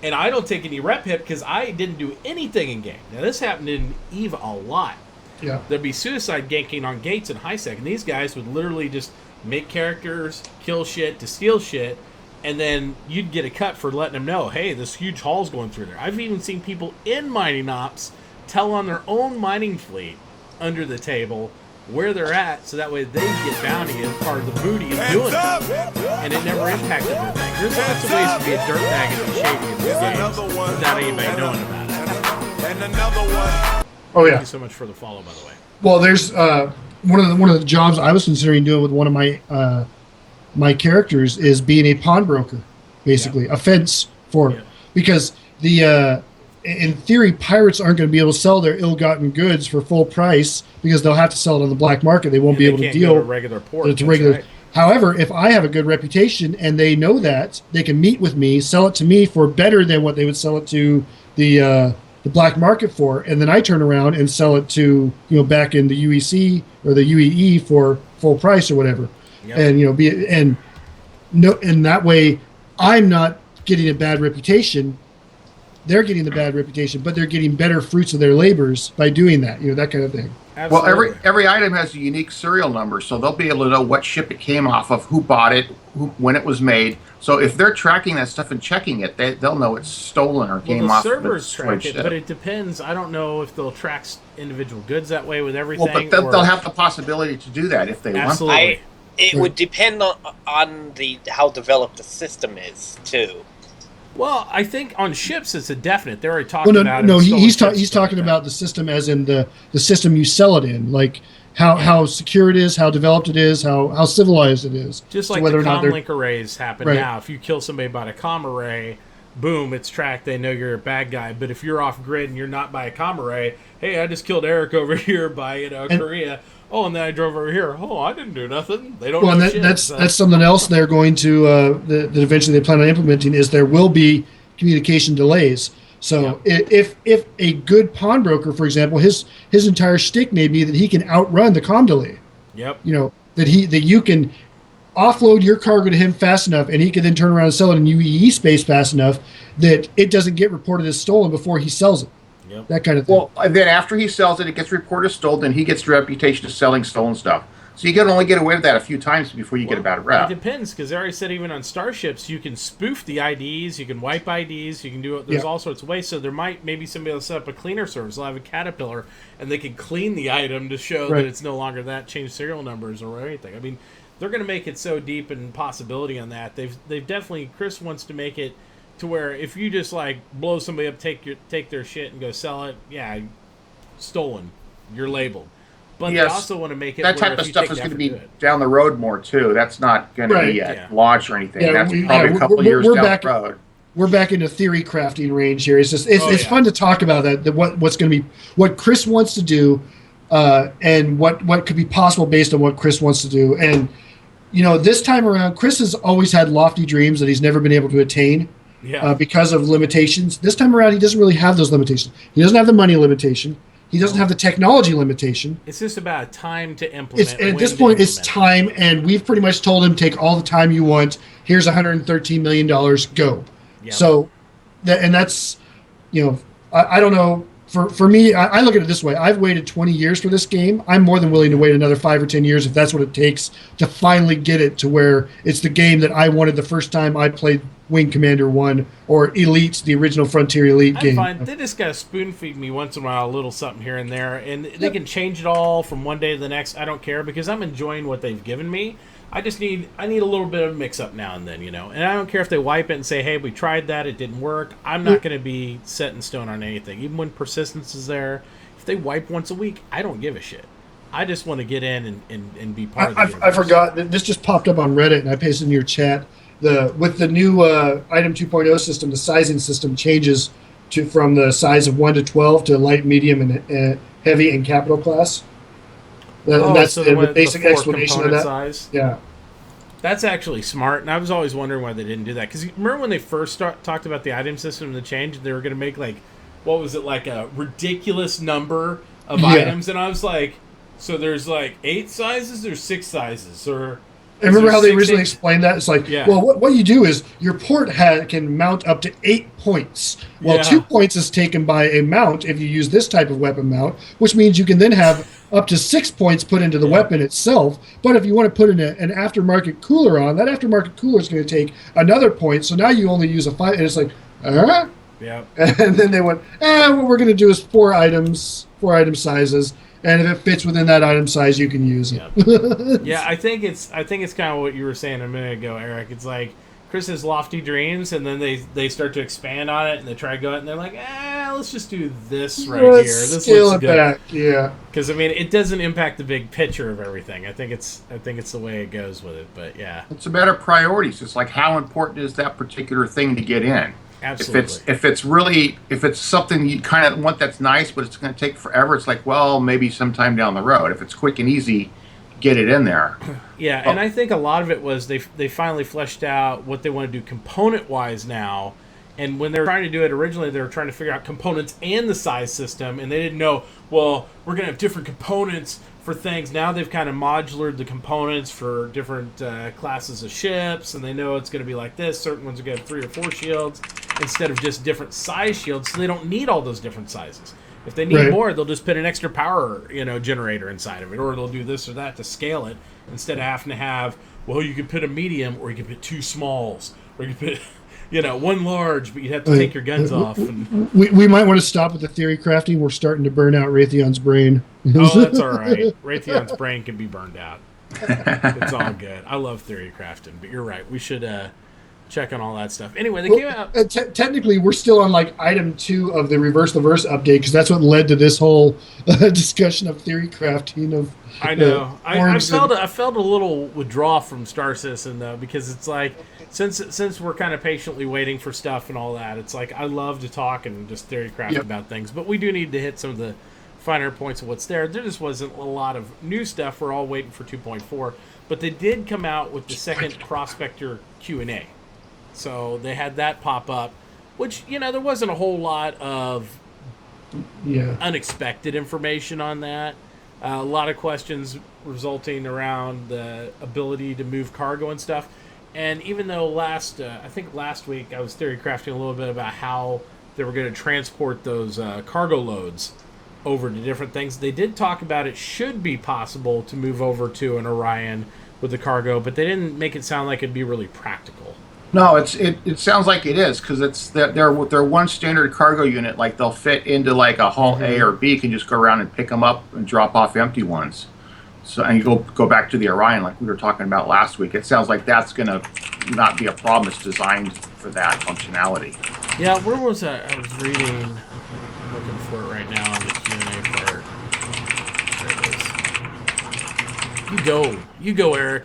And I don't take any rep hit because I didn't do anything in game. Now this happened in EVE a lot. Yeah. There'd be suicide ganking on gates in HiSec, and these guys would literally just make characters, kill shit to steal shit, and then you'd get a cut for letting them know, hey, this huge haul's going through there. I've even seen people in mining ops tell on their own mining fleet under the table where they're at, so that way they get bounty as part of the booty of doing it. And it never impacted their thing. There's lots of ways to be a dirtbag and be shady in these games without anybody knowing about it. Oh yeah. Thank you so much for the follow, by the way. Well, there's one of the jobs I was considering doing with one of my characters is being a pawnbroker, basically a fence for because the in theory pirates aren't going to be able to sell their ill-gotten goods for full price because they'll have to sell it on the black market. They won't be able to deal to a regular port. It's regular. Right. However, if I have a good reputation and they know that, they can meet with me, sell it to me for better than what they would sell it to the black market for, and then I turn around and sell it to back in the UEC or the UEE for full price or whatever, and and that way I'm not getting a bad reputation. They're getting the bad reputation, but they're getting better fruits of their labors by doing that. That kind of thing. Absolutely. Well, every item has a unique serial number, so they'll be able to know what ship it came off of, who bought it, when it was made. So if they're tracking that stuff and checking it, they'll know it's stolen or came off. The servers track it, ship. but it depends. I don't know if they'll track individual goods that way with everything. Well, but they'll have the possibility to do that if they Absolutely. want. It would depend on how developed the system is too. Well, I think on ships it's a definite. They're already talking about it. No, he's talking about the system as in the system you sell it in, like how secure it is, how developed it is, how civilized it is. Just like whether the or not comlink arrays happen now. If you kill somebody by a comm array, boom, it's tracked. They know you're a bad guy. But if you're off grid and you're not by a comm array, hey, I just killed Eric over here by Korea. Oh, and then I drove over here. Oh, I didn't do nothing. They don't. Well, know and shit, that's something else they're going to that eventually they plan on implementing is there will be communication delays. So if a good pawnbroker, for example, his entire shtick may be that he can outrun the comm delay. Yep. That you can offload your cargo to him fast enough, and he can then turn around and sell it in UEE space fast enough that it doesn't get reported as stolen before he sells it. Yep. That kind of thing. Well, and then after he sells it, it gets reported as stolen, and he gets the reputation of selling stolen stuff. So you can only get away with that a few times before you get a bad It rep. depends, because they already said even on starships you can spoof the IDs, you can wipe IDs, you can do it. There's all sorts of ways. So there might maybe somebody will set up a cleaner service. They'll have a Caterpillar, and they can clean the item to show that it's no longer that, change serial numbers or anything. I mean, they're going to make it so deep in possibility on that. They've definitely, Chris wants to make it to where if you just like blow somebody up, take their shit and go sell it, yeah, stolen, you're labeled. But Yes, they also want to make it that where type if of you stuff take is the going to effort be do it. down the road more too. That's not going to be at launch or anything. That's probably a couple of years down the road. We're back into theory crafting range here. It's just it's fun to talk about that what's going to be what Chris wants to do, and what could be possible based on what Chris wants to do. And this time around, Chris has always had lofty dreams that he's never been able to attain. Because of limitations. This time around, he doesn't really have those limitations. He doesn't have the money limitation. He doesn't have the technology limitation. It's just about time to implement. At this point, it's time, and we've pretty much told him, take all the time you want. Here's $113 million. Go. Yep. So, that's, I don't know. For me, I look at it this way. I've waited 20 years for this game. I'm more than willing to wait another 5 or 10 years if that's what it takes to finally get it to where it's the game that I wanted the first time I played Wing Commander 1 or Elite, the original Frontier Elite game. I'm fine. They just got to spoon feed me once in a while, a little something here and there, and they can change it all from one day to the next. I don't care because I'm enjoying what they've given me. I need a little bit of mix up now and then, and I don't care if they wipe it and say, hey, we tried that, it didn't work. I'm not going to be set in stone on anything. Even when persistence is there, if they wipe once a week, I don't give a shit. I just want to get in and be part of the universe. I forgot. This just popped up on Reddit, and I pasted in your chat. With the new Item 2.0 system, the sizing system changes from the size of 1 to 12 to light, medium, and heavy and capital class. And that's the basic explanation of that. Size. Yeah. That's actually smart, and I was always wondering why they didn't do that. Because remember when they first talked about the item system and the change, they were going to make, what was it, a ridiculous number of items? And I was like, so there's 8 sizes or 6 sizes? Or I remember how they originally explained that. It's well, what you do is your port can mount up to 8 points. Well, 2 points is taken by a mount if you use this type of weapon mount, which means you can then have up to 6 points put into the weapon itself. But if you want to put in an aftermarket cooler on, that aftermarket cooler is going to take another point. So now you only use a 5, and it's Yeah. And then they went, what we're going to do is 4 item sizes. And if it fits within that item size, you can use it. Yeah, I think it's kind of what you were saying a minute ago, Eric. It's like Chris has lofty dreams, and then they start to expand on it, and they try to go out, and they're like, let's just do this right here. This scale looks it good. back, yeah. Because it doesn't impact the big picture of everything. I think it's the way it goes with it. But yeah, it's a matter of priorities. It's like how important is that particular thing to get in. Absolutely. If it's something you kind of want that's nice, but it's going to take forever, it's like, well, maybe sometime down the road. If it's quick and easy, get it in there. Yeah, and I think a lot of it was they finally fleshed out what they want to do component-wise now. And when they were trying to do it originally, they were trying to figure out components and the size system, and they didn't know, well, we're going to have different components for things. Now they've kind of modulared the components for different classes of ships, and they know it's going to be like this. Certain ones are going to have 3 or 4 shields instead of just different size shields, so they don't need all those different sizes. If they need more, they'll just put an extra power generator inside of it, or they'll do this or that to scale it instead of having to have, well, you can put a medium, or you can put 2 smalls, or you can put 1 large, but you'd have to take your guns off. And we might want to stop with the theory crafting. We're starting to burn out Raytheon's brain. Oh, that's all right. Raytheon's brain can be burned out. It's all good. I love theory crafting, but you're right. We should check on all that stuff. Anyway, they came out. Technically, we're still on item 2 of the reverse the verse update, because that's what led to this whole discussion of theory crafting. I know. I felt a little withdrawal from Star Citizen though, because it's like since we're kind of patiently waiting for stuff and all that, it's like I love to talk and just theory craft about things, but we do need to hit some of the finer points of what's there. There just wasn't a lot of new stuff. We're all waiting for 2.4, but they did come out with the second Prospector Q&A. So they had that pop up, which, there wasn't a whole lot of unexpected information on that. A lot of questions resulting around the ability to move cargo and stuff. And even though I think last week I was theory crafting a little bit about how they were going to transport those cargo loads over to different things. They did talk about it should be possible to move over to an Orion with the cargo, but they didn't make it sound like it'd be really practical. No, it sounds like it is, because it's they're one standard cargo unit. Like they'll fit into like a hull A or B. You can just go around and pick them up and drop off empty ones. So and you go back to the Orion like we were talking about last week. It sounds like that's gonna not be a problem. It's designed for that functionality. Yeah, where was that? I was reading. I'm looking for it right now on the Q&A part. There it is. You go, Eric.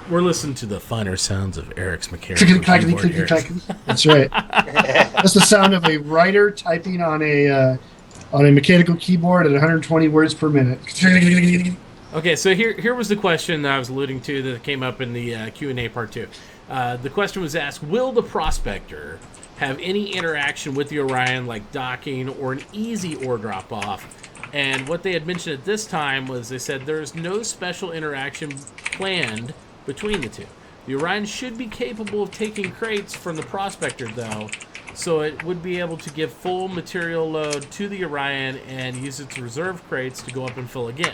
We're listening to the finer sounds of Eric's mechanical keyboard here. That's right. That's the sound of a writer typing on a mechanical keyboard at 120 words per minute. Okay, so here was the question that I was alluding to that came up in the Q&A part 2. The question was asked, will the Prospector have any interaction with the Orion, like docking or an easy ore drop-off? And what they had mentioned at this time was they said there's no special interaction planned between the two. The Orion should be capable of taking crates from the Prospector, though, so it would be able to give full material load to the Orion and use its reserve crates to go up and fill again.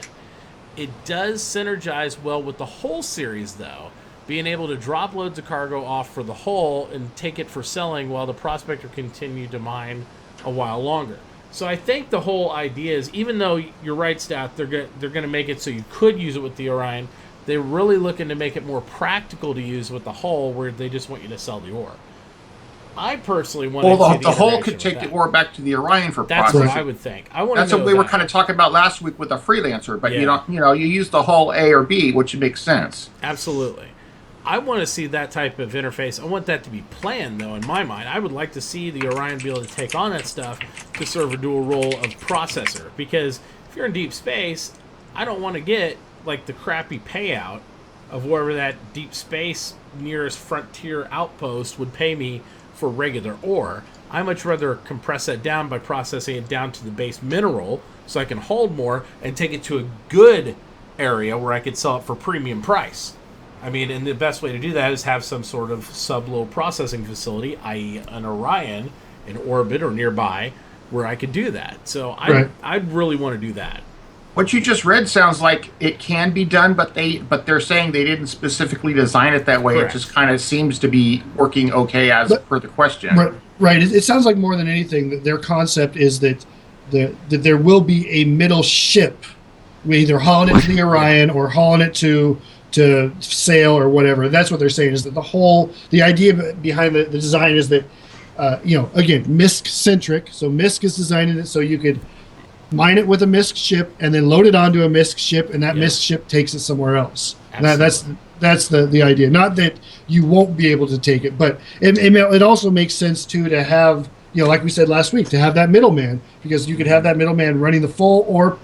It does synergize well with the Hull series, though, being able to drop loads of cargo off for the Hull and take it for selling while the Prospector continued to mine a while longer. So I think the whole idea is, even though you're right, Stat, they're going to make it so you could use it with the Orion, they're really looking to make it more practical to use with the Hull, where they just want you to sell the ore. I personally want to see the Hull could take the ore back to the Orion for That's processing. what I would think. That's what we were kind of talking about last week with the Freelancer, but you use the Hull A or B, which makes sense. Absolutely. I want to see that type of interface. I want that to be planned, though, in my mind. I would like to see the Orion be able to take on that stuff to serve a dual role of processor. Because if you're in deep space, I don't want to get like the crappy payout of wherever that deep space nearest frontier outpost would pay me for regular ore. I much rather compress that down by processing it down to the base mineral so I can hold more and take it to a good area where I could sell it for premium price. I mean, and the best way to do that is have some sort of sub-low processing facility, i.e. an Orion in orbit or nearby, where I could do that. So I'd really want to do that. What you just read sounds like it can be done, but they're saying they didn't specifically design it that way. Correct. It just kind of seems to be working okay per the question. Right. It sounds like more than anything that their concept is that there will be a middle ship, either hauling it to the Orion or hauling it to sail or whatever. That's what they're saying, is that the idea behind the design is that, again, MISC centric. So MISC is designing it so you could mine it with a MISC ship and then load it onto a MISC ship, and that MISC ship takes it somewhere else. That's the idea. Not that you won't be able to take it, but it also makes sense too to have, like we said last week, to have that middleman, because you could have that middleman running the full ore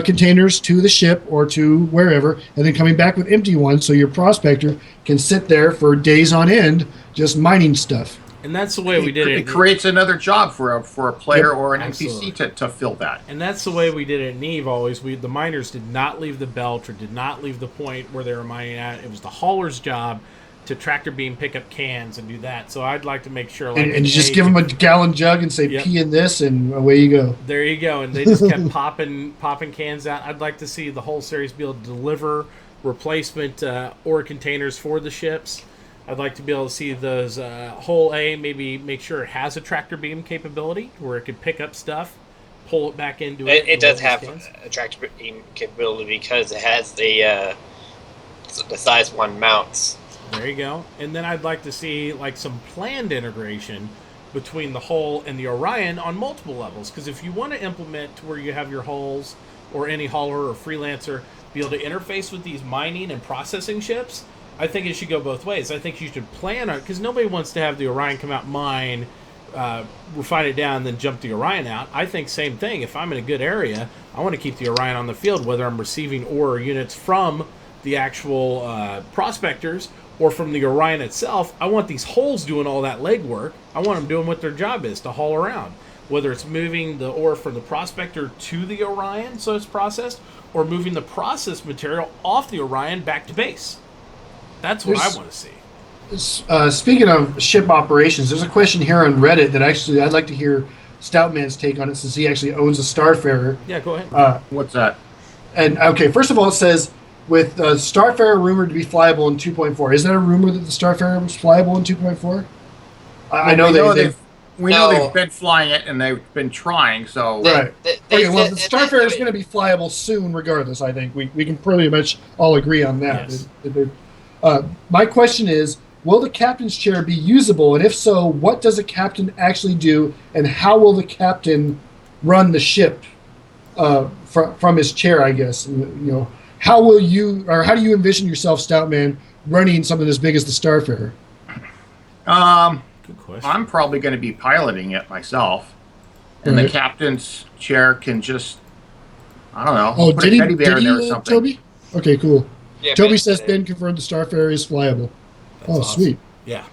containers to the ship or to wherever, and then coming back with empty ones, so your Prospector can sit there for days on end just mining stuff. And that's the way we did it. It creates another job for a player or an absolutely. NPC to fill that. And that's the way we did it in Eve always. The miners did not leave the belt or did not leave the point where they were mining at. It was the hauler's job to tractor beam, pick up cans, and do that. So I'd like to make sure... and you just give them a gallon jug and say, pee in this, and away you go. There you go. And they just kept popping cans out. I'd like to see the whole series be able to deliver replacement ore containers for the ships. I'd like to be able to see those Hull A, maybe make sure it has a tractor beam capability where it could pick up stuff, pull it back into it. It does have a tractor beam capability because it has the size 1 mounts. There you go. And then I'd like to see like some planned integration between the Hull and the Orion on multiple levels. Because if you want to implement to where you have your hulls or any hauler or freelancer be able to interface with these mining and processing ships, I think it should go both ways. I think you should plan on it, because nobody wants to have the Orion come out, mine, refine it down, then jump the Orion out. I think same thing. If I'm in a good area, I want to keep the Orion on the field, whether I'm receiving ore units from the actual prospectors or from the Orion itself. I want these hulls doing all that legwork. I want them doing what their job is, to haul around. Whether it's moving the ore from the prospector to the Orion so it's processed, or moving the processed material off the Orion back to base. That's what I want to see. Speaking of ship operations, there's a question here on Reddit that actually I'd like to hear Stoutman's take on it since he actually owns a Starfarer. Yeah, go ahead. What's that? And okay, first of all, it says with Starfarer rumored to be flyable in 2.4. Is that a rumor that the Starfarer was flyable in 2.4? I know we know they've been flying it and they've been trying. So right. Okay, well, the Starfarer is going to be flyable soon, regardless. I think we can pretty much all agree on that. Yes. My question is, will the captain's chair be usable, and if so, what does a captain actually do, and how will the captain run the ship from his chair? I guess how do you envision yourself, Stoutman, running something as big as the Starfarer? Good question. I'm probably going to be piloting it myself, and the captain's chair can just, I don't know, put a teddy bear in there or something. Toby? Okay, cool. Yeah, Toby says Ben confirmed the Starfarer is flyable. That's awesome. Sweet. Yeah.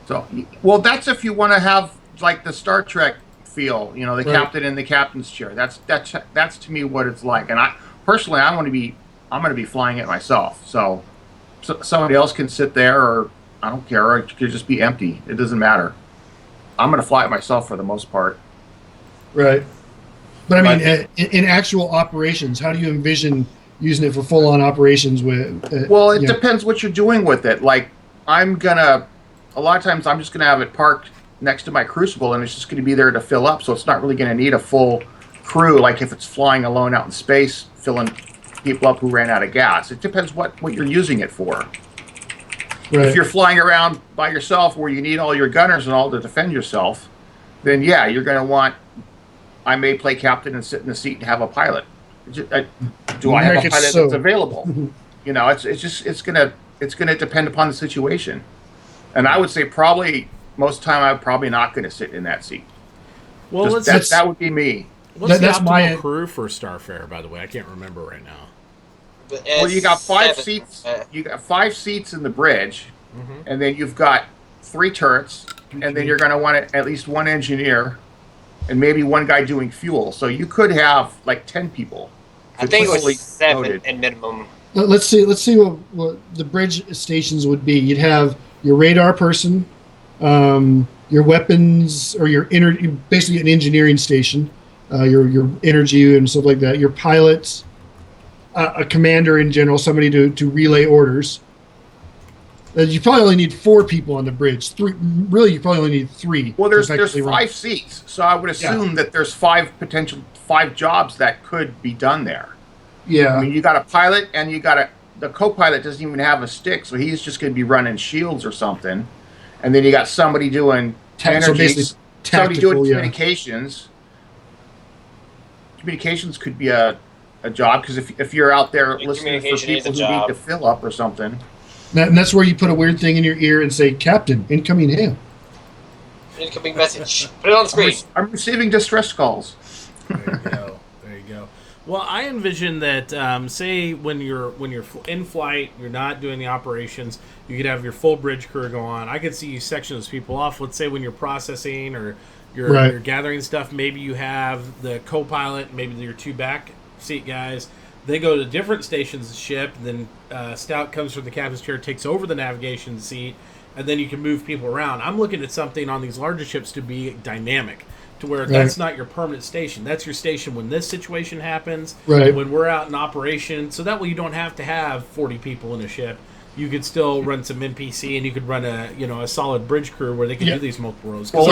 So, well, that's if you want to have like the Star Trek feel, the captain in the captain's chair. That's to me what it's like. And I'm going to be flying it myself. So somebody else can sit there, or I don't care, or it could just be empty. It doesn't matter. I'm going to fly it myself for the most part. Right. But I mean, in actual operations, how do you envision using it for full-on operations with? Well, it depends what you're doing with it. Like, a lot of times I'm just going to have it parked next to my Crucible, and it's just going to be there to fill up, so it's not really going to need a full crew, like if it's flying alone out in space, filling people up who ran out of gas. It depends what you're using it for. Right. If you're flying around by yourself where you need all your gunners and all to defend yourself, then yeah, you're going to want, I may play captain and sit in the seat and have a pilot. Do I have a pilot that's available? It's going to depend upon the situation. And I would say probably most of the time I'm probably not going to sit in that seat. Well, that would be me. What's the optimal crew for Starfarer, by the way? I can't remember right now. Well, you got 5 seats. You got 5 seats in the bridge, and then you've got 3 turrets, and then you're going to want at least 1 engineer, and maybe 1 guy doing fuel. So you could have like 10 people. I think it was 7 in minimum. Let's see what the bridge stations would be. You'd have your radar person, your weapons, or basically an engineering station, your energy and stuff like that. Your pilots, a commander in general, somebody to relay orders. You probably only need 4 people on the bridge. 3, really, you probably only need 3. Well, there's 5 seats, so I would assume that there's 5 jobs that could be done there. Yeah. I mean, you got a pilot, and the co-pilot doesn't even have a stick, so he's just going to be running shields or something. And then you got somebody doing energy, somebody doing communications. Communications could be a job, because if you're out there listening for people who need to fill up or something. And that's where you put a weird thing in your ear and say, "Captain, incoming hail." Incoming message. Put it on screen. I'm receiving distress calls. There you go. Well, I envision that, say when you're in flight, you're not doing the operations, you could have your full bridge crew go on. I could see you section those people off. Let's say when you're processing or you're gathering stuff, maybe you have the co-pilot, maybe your 2 back seat guys. They go to different stations of the ship, and then Stout comes from the captain's chair, takes over the navigation seat, and then you can move people around. I'm looking at something on these larger ships to be dynamic, to where that's not your permanent station. That's your station when this situation happens, when we're out in operation. So that way you don't have to have 40 people in a ship. You could still run some NPC, and you could run a solid bridge crew where they can do these multiple roles. Well,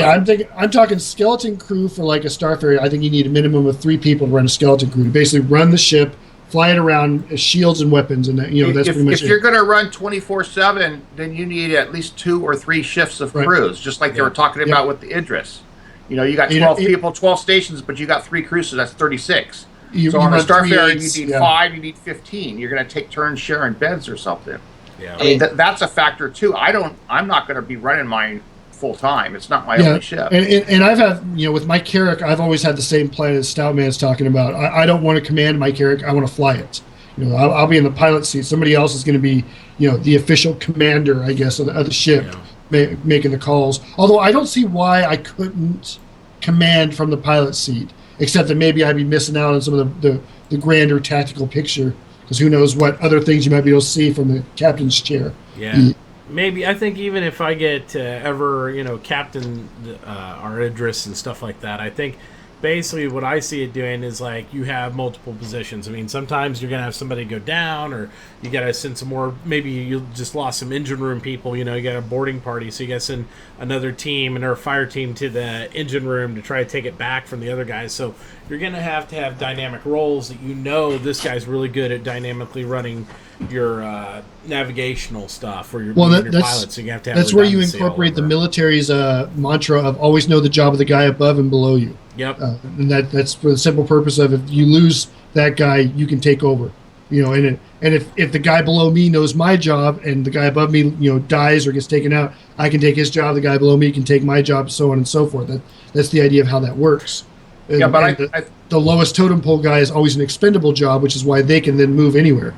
I'm talking skeleton crew for like a Starfarer. I think you need a minimum of 3 people to run a skeleton crew to basically run the ship, fly it around, shields and weapons, and that's pretty much it. If you're going to run 24/7, then you need at least 2 or 3 shifts of crews, just like they were talking about with the Idris. You got 12 people, 12 stations, but you got 3 crews, so that's 36. So on a Starfarer, you need 5, you need 15. You're going to take turns sharing beds or something. Yeah. I mean, that's a factor too. I'm not going to be running mine full time. It's not my only ship. And I've had, with my Carrack, I've always had the same plan as Stoutman's talking about. I don't want to command my Carrack. I want to fly it. I'll be in the pilot seat. Somebody else is going to be, the official commander, I guess, of the ship, making the calls. Although I don't see why I couldn't command from the pilot seat, except that maybe I'd be missing out on some of the grander tactical picture. Because who knows what other things you might be able to see from the captain's chair. Yeah. maybe I think even if I get to ever captain our Idris and stuff like that, I think basically what I see it doing is like you have multiple positions. I mean, sometimes you're gonna have somebody go down, or you gotta send some more. Maybe you just lost some engine room people. You got a boarding party, so you gotta send another team and or fire team to the engine room to try to take it back from the other guys. So you're gonna have to have dynamic roles that this guy's really good at dynamically running your navigational stuff or your pilot. So you have to have that's where you redundancy all incorporate the over. military's mantra of always know the job of the guy above and below you. Yep. And that's for the simple purpose of if you lose that guy, you can take over. And if the guy below me knows my job and the guy above me, dies or gets taken out, I can take his job. The guy below me can take my job, so on and so forth. That's the idea of how that works. Yeah, but the lowest totem pole guy is always an expendable job, which is why they can then move anywhere.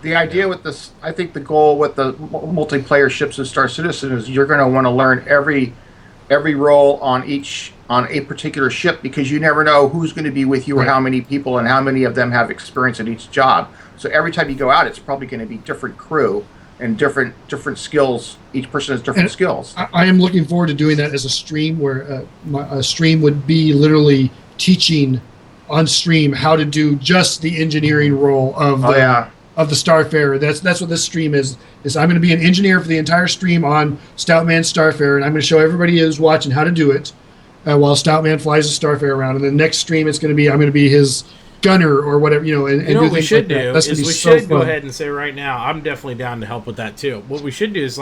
The idea with this, I think the goal with the multiplayer ships of Star Citizen is you're going to want to learn every role on a particular ship, because you never know who's going to be with you or how many people and how many of them have experience at each job. So every time you go out, it's probably going to be different crew and different skills. Each person has different skills. I am looking forward to doing that as a stream, where a stream would be literally teaching on stream how to do just the engineering role of the Starfarer. That's what this stream is I'm going to be an engineer for the entire stream on Stoutman Starfarer, and I'm going to show everybody who's watching how to do it while Stoutman flies the Starfarer around. And the next stream, I'm going to be his gunner or whatever, and do what we should do is we should go fun. ahead and say right now, I'm definitely down to help with that too. What we should do is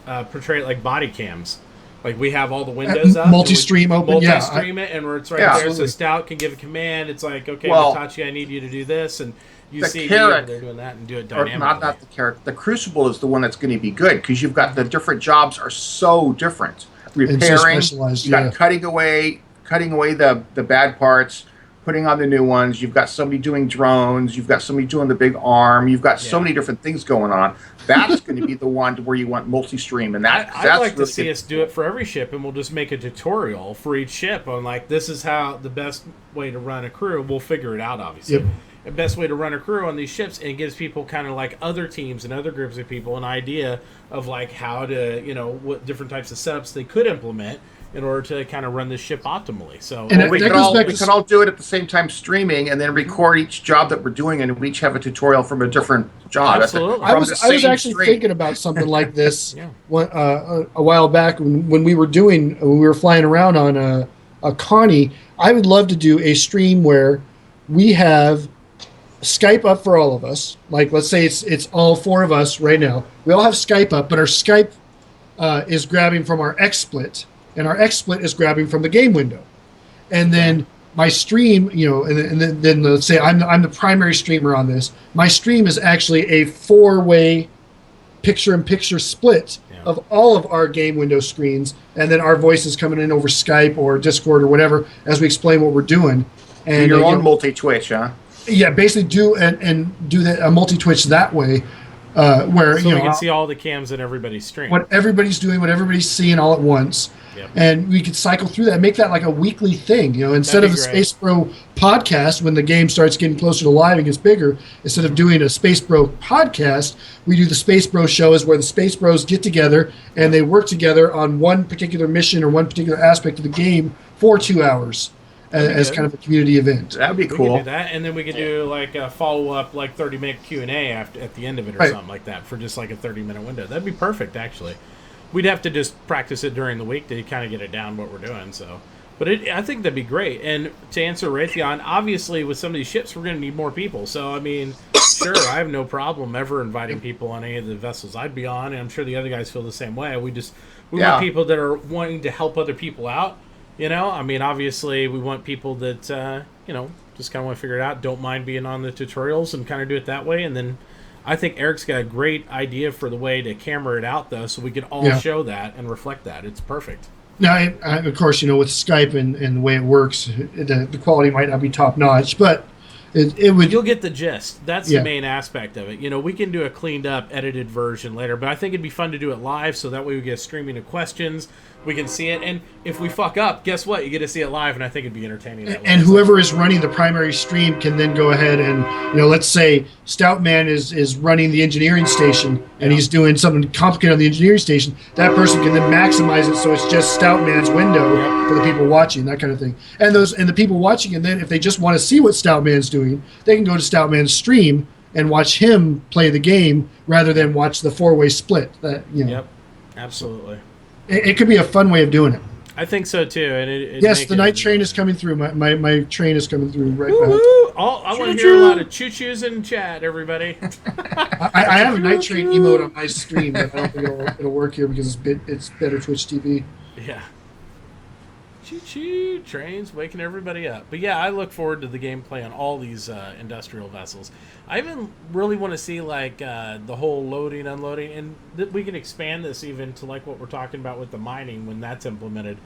portray it like body cams. Like we have all the windows up, multi-stream open, multi-stream it, and where it's right there, absolutely. so Stout can give a command. It's like, okay, Well, Hitachi, I need you to do this, and you see Carrack, they're doing that and do it or dynamically. not the Carrack. The Crucible is the one that's going to be good, because you've got the different jobs are so different. Repairing, specialized, you got cutting away the bad parts, putting on the new ones. You've got somebody doing drones. You've got somebody doing the big arm. You've got so many different things going on. That's going to be the one where you want multi-stream, and that's I'd like really to see us do it for every ship, and we'll just make a tutorial for each ship on this is how the best way to run a crew. We'll figure it out, obviously. Yep. The best way to run a crew on these ships, and it gives people kind of like other teams and other groups of people an idea of how to what different types of setups they could implement in order to kind of run this ship optimally. So we could all do it at the same time streaming, and then record each job that we're doing, and we each have a tutorial from a different job. Absolutely. I was actually thinking about something like this a while back when we were flying around on a Connie. I would love to do a stream where we have Skype up for all of us. Like, let's say it's all four of us right now. We all have Skype up, but our Skype is grabbing from our XSplit, and our XSplit is grabbing from the game window. And then my stream, and then let's say I'm the primary streamer on this. My stream is actually a four-way picture-in-picture split of all of our game window screens, and then our voices coming in over Skype or Discord or whatever as we explain what we're doing. And your own multi-Twitch, huh? Yeah, basically do a multi-Twitch that way. Where we can see all the cams in everybody's stream, what everybody's doing, what everybody's seeing all at once, and we could cycle through that, make that like a weekly thing. Instead of the Space Bro podcast, when the game starts getting closer to live and gets bigger, instead of doing a Space Bro podcast, we do the Space Bro shows where the Space Bros get together and they work together on one particular mission or one particular aspect of the game for 2 hours. As kind of a community event. That'd be cool. We could do that, and then we could do a follow-up 30-minute Q&A at the end of it or something like that for just a 30-minute window. That'd be perfect, actually. We'd have to just practice it during the week to kind of get it down what we're doing. So, but I think that'd be great. And to answer Raytheon, obviously with some of these ships, we're going to need more people. So I mean, sure, I have no problem ever inviting people on any of the vessels I'd be on, and I'm sure the other guys feel the same way. We want people that are wanting to help other people out. I mean, obviously, we want people that, just kind of want to figure it out, don't mind being on the tutorials and kind of do it that way. And then I think Eric's got a great idea for the way to camera it out, though, so we can all show that and reflect that. It's perfect. Now, of course, with Skype and the way it works, the quality might not be top-notch, but it would... You'll get the gist. That's the main aspect of it. We can do a cleaned-up, edited version later, but I think it'd be fun to do it live, so that way we get streaming of questions. we can see it. And if we fuck up, guess what? You get to see it live, and I think it'd be entertaining. That way. And whoever is running the primary stream can then go ahead and, let's say Stoutman is running the engineering station and he's doing something complicated on the engineering station. That person can then maximize it so it's just Stoutman's window for the people watching, that kind of thing. And the people watching, and then if they just want to see what Stoutman's doing, they can go to Stoutman's stream and watch him play the game rather than watch the four-way split. Yep, absolutely. It could be a fun way of doing it. I think so too. And it yes, the night train is coming through. My train is coming through right now. I want to hear a lot of choo-choos in chat, everybody. I have a night train emote on my stream, but I don't think it'll work here because it's better Twitch TV. Yeah. Choo-choo trains waking everybody up. But yeah, I look forward to the gameplay on all these industrial vessels. I even really want to see like the whole loading, unloading, and we can expand this even to like what we're talking about with the mining when that's implemented.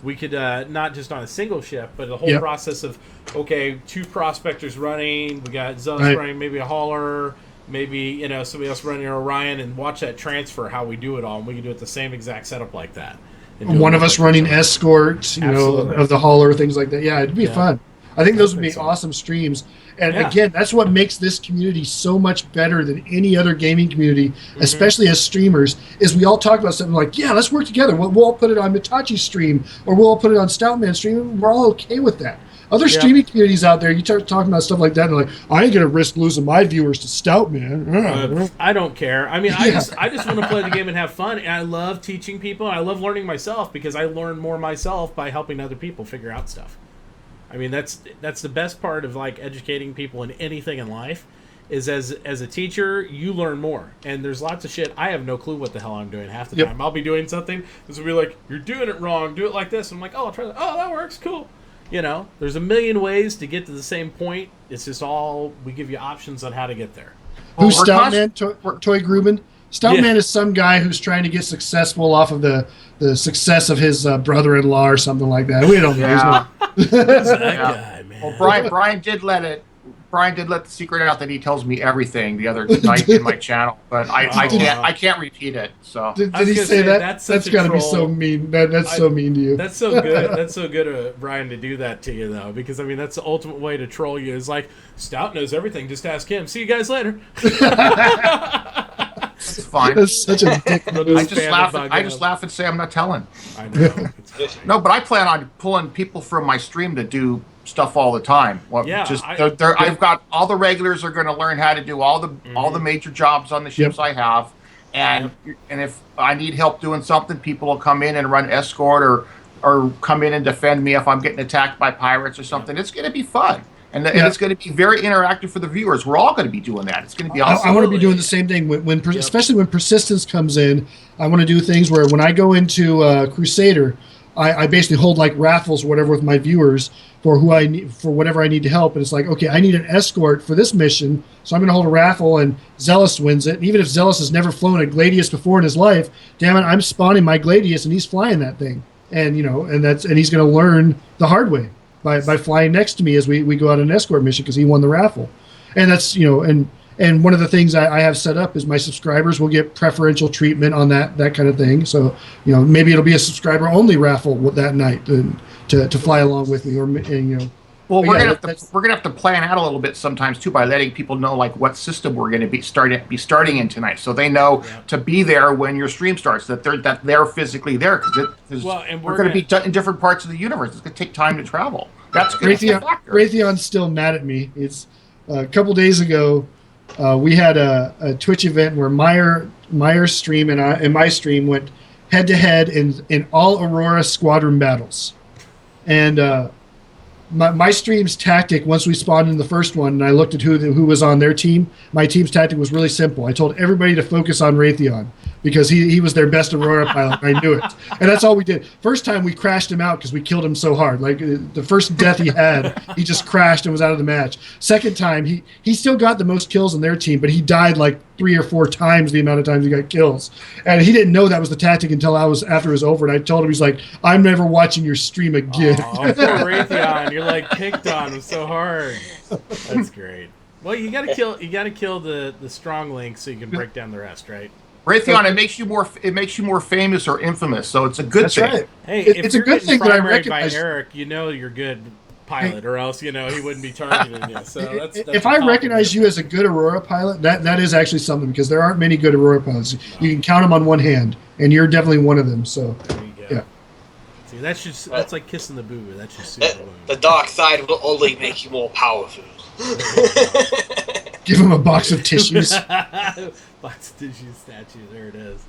We could not just on a single ship, but the whole process of two prospectors running, we got Zealous running, maybe a hauler, maybe somebody else running Orion, and watch that transfer how we do it all, and we can do it the same exact setup like that. One of us running escort, of the hauler, things like that. Yeah, it'd be fun. I think those would be awesome streams. And again, that's what makes this community so much better than any other gaming community, especially as streamers, is we all talk about something like, let's work together. We'll all put it on Mitachi's stream, or we'll all put it on Stoutman's stream, and we're all okay with that. Other streaming communities out there, you start talking about stuff like that, and they're like, I ain't going to risk losing my viewers to Stoutman. I don't care. I mean, I just want to play the game and have fun, and I love teaching people, and I love learning myself because I learn more myself by helping other people figure out stuff. I mean, that's the best part of like educating people in anything in life is as a teacher, you learn more. And there's lots of shit I have no clue what the hell I'm doing half the time. I'll be doing something, this will be like, you're doing it wrong, do it like this. And I'm like, oh, I'll try that. Oh, that works, cool. There's a million ways to get to the same point. It's just we give you options on how to get there. Who's Stoutman? Toy Grubin? Stoutman is some guy who's trying to get successful off of the success of his brother-in-law or something like that. We don't know. Who's that guy, man? Well, Brian did let the secret out that he tells me everything the other night in my channel, but I can't repeat it. So did he say that? That's got to be so mean. That's so mean to you. That's so good. That's so good of Brian to do that to you, though, because I mean that's the ultimate way to troll you. Is like Stout knows everything. Just ask him. See you guys later. It's fine. That's such a dick. I just laugh and say I'm not telling. I know. No, but I plan on pulling people from my stream to do stuff all the time. I've got all the regulars are going to learn how to do all the major jobs on the ships I have, and if I need help doing something, people will come in and run escort or come in and defend me if I'm getting attacked by pirates or something. It's going to be fun. And it's going to be very interactive for the viewers. We're all going to be doing that. It's going to be awesome. I want to be doing the same thing especially when persistence comes in. I want to do things where when I go into Crusader, I basically hold like raffles or whatever with my viewers for whatever I need to help. And it's like, okay, I need an escort for this mission, so I'm going to hold a raffle, and Zealous wins it. And even if Zealous has never flown a Gladius before in his life, damn it, I'm spawning my Gladius and he's flying that thing, and and he's going to learn the hard way. By flying next to me as we go out on an escort mission because he won the raffle. And that's, and one of the things I have set up is my subscribers will get preferential treatment on that kind of thing. So, maybe it'll be a subscriber only raffle that night to fly along with me Well, we're gonna have to plan out a little bit sometimes too by letting people know like what system we're going to be starting in tonight, so they know to be there when your stream starts. That they're physically there because we're going to be in different parts of the universe. It's going to take time to travel. That's going to be a factor. Raytheon's still mad at me. It's a couple days ago. We had a Twitch event where Meyer's stream and my stream went head to head in all Aurora squadron battles, and. My stream's tactic, once we spawned in the first one and I looked at who was on their team, my team's tactic was really simple. I told everybody to focus on Raytheon because he was their best Aurora pilot. I knew it. And that's all we did. First time we crashed him out because we killed him so hard. Like the first death he had, he just crashed and was out of the match. Second time, he still got the most kills on their team, but he died like 3 or 4 times the amount of times he got kills. And he didn't know that was the tactic until after it was over. And I told him, he's like, I'm never watching your stream again. Oh, poor Raytheon. You're like picked on him so hard. That's great. Well, you gotta kill the strong link so you can break down the rest, right? Raytheon, it makes you more famous or infamous, so it's a good That's thing. right. Hey, It's a good thing that I by recognize. Eric, you know you're good pilot, or else he wouldn't be targeting you. So that's If a I recognize compliment. you as a good Aurora pilot, that is actually something, because there aren't many good Aurora pilots. You can count them on one hand, and you're definitely one of them. So There you go. yeah. See, that's like kissing the boo. That's just super The dark side will only make you more powerful. Give him a box of tissues. Box of tissue statue. There it is.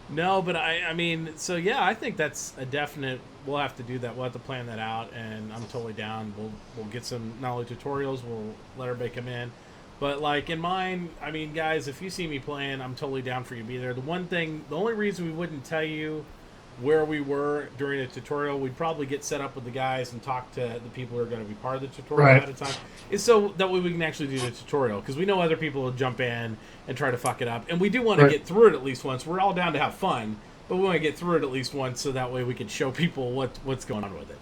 No, but I mean, so yeah, I think that's a definite. We'll have to do that. We'll have to plan that out, and I'm totally down. We'll get some not only tutorials. We'll let everybody come in, but like in mine, I mean, guys, if you see me playing, I'm totally down for you to be there. The only reason we wouldn't tell you where we were during a tutorial, we'd probably get set up with the guys and talk to the people who are going to be part of the tutorial Right. ahead of time. Is so that way we can actually do the tutorial, because we know other people will jump in and try to fuck it up, and we do want to Right. get through it at least once. We're all down to have fun, but we want to get through it at least once, so that way we can show people what's going on with it.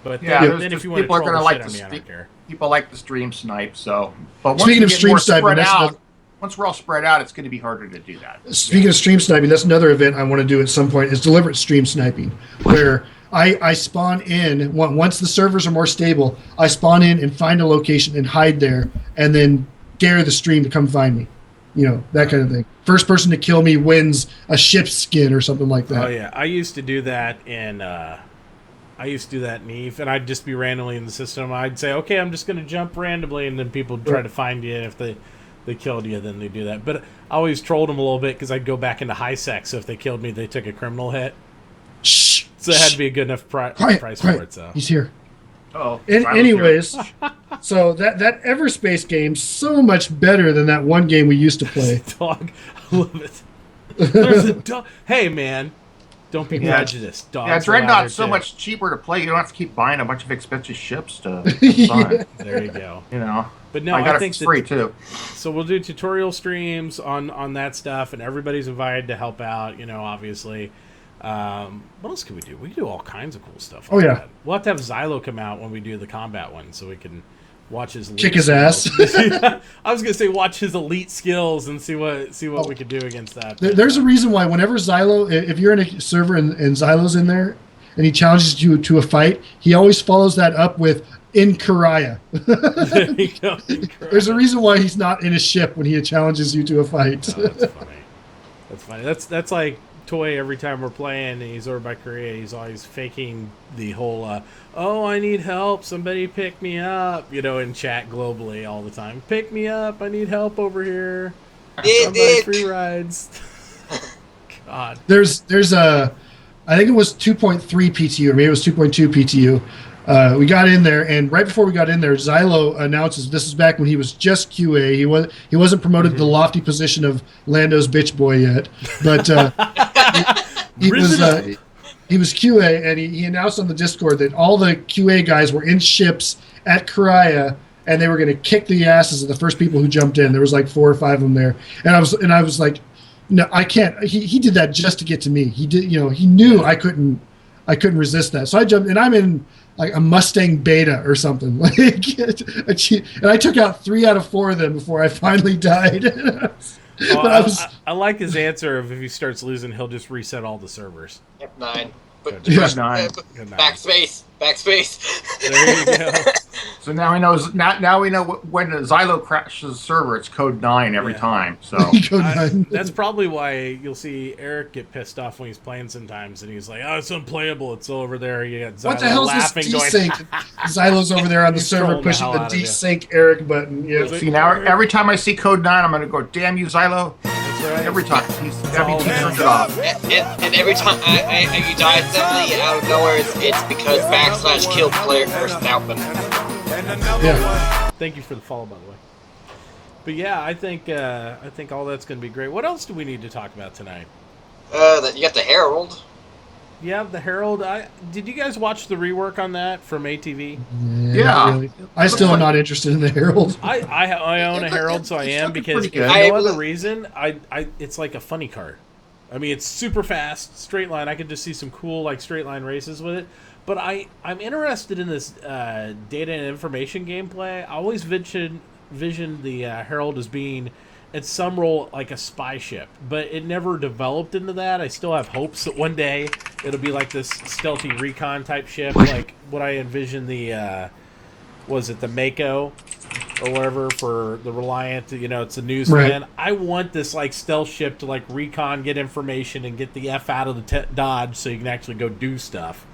But Yeah, then, there's then if just you want to people are troll gonna the like shit out of to me, I speak- don't care. People like the stream snipe, so. But once Speaking we of get stream more sniping, spread that's out, another- once we're all spread out, it's going to be harder to do that. Speaking of stream sniping, that's another event I want to do at some point, is deliberate stream sniping, where I spawn in, once the servers are more stable, I spawn in and find a location and hide there, and then dare the stream to come find me. You know, that kind of thing. First person to kill me wins a ship's skin or something like that. Oh yeah, I used to do that in Eve, and I'd just be randomly in the system. I'd say, okay, I'm just going to jump randomly, and then people try to find you. And if they killed you, then they do that. But I always trolled them a little bit, because I'd go back into high sec. So if they killed me, they took a criminal hit. Shh. So it had to be a good enough price Quiet. for it. So He's here. Oh, Anyways, so that Everspace game's so much better than that one game we used to play. dog, I love it. There's a dog. Hey man, don't be Yeah. prejudiced. Dogs Yeah, are out Dreadnought's there, so too. much cheaper to play. You don't have to keep buying a bunch of expensive ships to Yeah. fun. There you go. You know, But no, I got I it think for free too. So we'll do tutorial streams on that stuff, and everybody's invited to help out. You know, obviously. What else can we do? We can do all kinds of cool stuff. Oh, yeah. that. We'll have to have Xylo come out when we do the combat one, so we can watch his elite Kick his skills. ass. I was gonna say watch his elite skills and see what Oh. we could do against that. There's a reason why whenever Xylo, if you're in a server and Xylo's in there and he challenges you to a fight, he always follows that up with in Karaya. There you go. There's a reason why he's not in a ship when he challenges you to a fight. Oh, that's funny. That's funny. That's like Toy. Every time we're playing, and he's over by Korea, he's always faking the whole "Oh, I need help. Somebody pick me up." You know, in chat globally all the time. Pick me up. I need help over here. I'm buying free rides. God. There's a, I think it was 2.3 PTU, or maybe it was 2.2 PTU. We got in there, and right before we got in there, Xylo announces, this is back when he was just QA. He wasn't promoted to the lofty position of Lando's bitch boy yet, but he was QA, and he announced on the Discord that all the QA guys were in ships at Karaya, and they were going to kick the asses of the first people who jumped in. There was like 4 or 5 of them there, and I was like, no, I can't. He did that just to get to me. He did, he knew I couldn't resist that. So I jumped, and I'm in like a Mustang Beta or something, like, and I took out 3 out of 4 of them before I finally died. But I like his answer of if he starts losing, he'll just reset all the servers. F9. But Yeah. Good night. backspace. There you go. So now we know when Xylo crashes the server, it's code 9 every Yeah. time. So That's probably why you'll see Eric get pissed off when he's playing sometimes, and he's like, "Oh, it's unplayable. It's over there." You got Xylo what the hell's this laughing, going, desync? Xylo's over there on the He's server trolling the pushing hell the out of you. desync Eric button. Yeah. Was it- see now, every time I see code 9, I'm going to go, "Damn you, Xylo!" That's right. Every time. all He it turns is. it off. And every time you die suddenly out of nowhere, it's because backslash killed player person outman. Yeah. Thank you for the follow, by the way. But yeah, I think all that's going to be great. What else do we need to talk about tonight? That you got the Herald. Yeah, the Herald. Did you guys watch the rework on that from ATV? Yeah. not really. I still am not interested in the Herald. I own a Herald, so I It's am, looking because pretty if good. no other reason, it's like a funny car. I mean, it's super fast, straight line. I could just see some cool like straight line races with it. But I'm interested in this data and information gameplay. I always visioned the Herald as being at some role like a spy ship, but it never developed into that. I still have hopes that one day it'll be like this stealthy recon type ship, like what I envisioned the was it the Mako or whatever for the Reliant? You know, it's a newsman. Right. I want this like stealth ship to like recon, get information, and get the F out of the Dodge so you can actually go do stuff.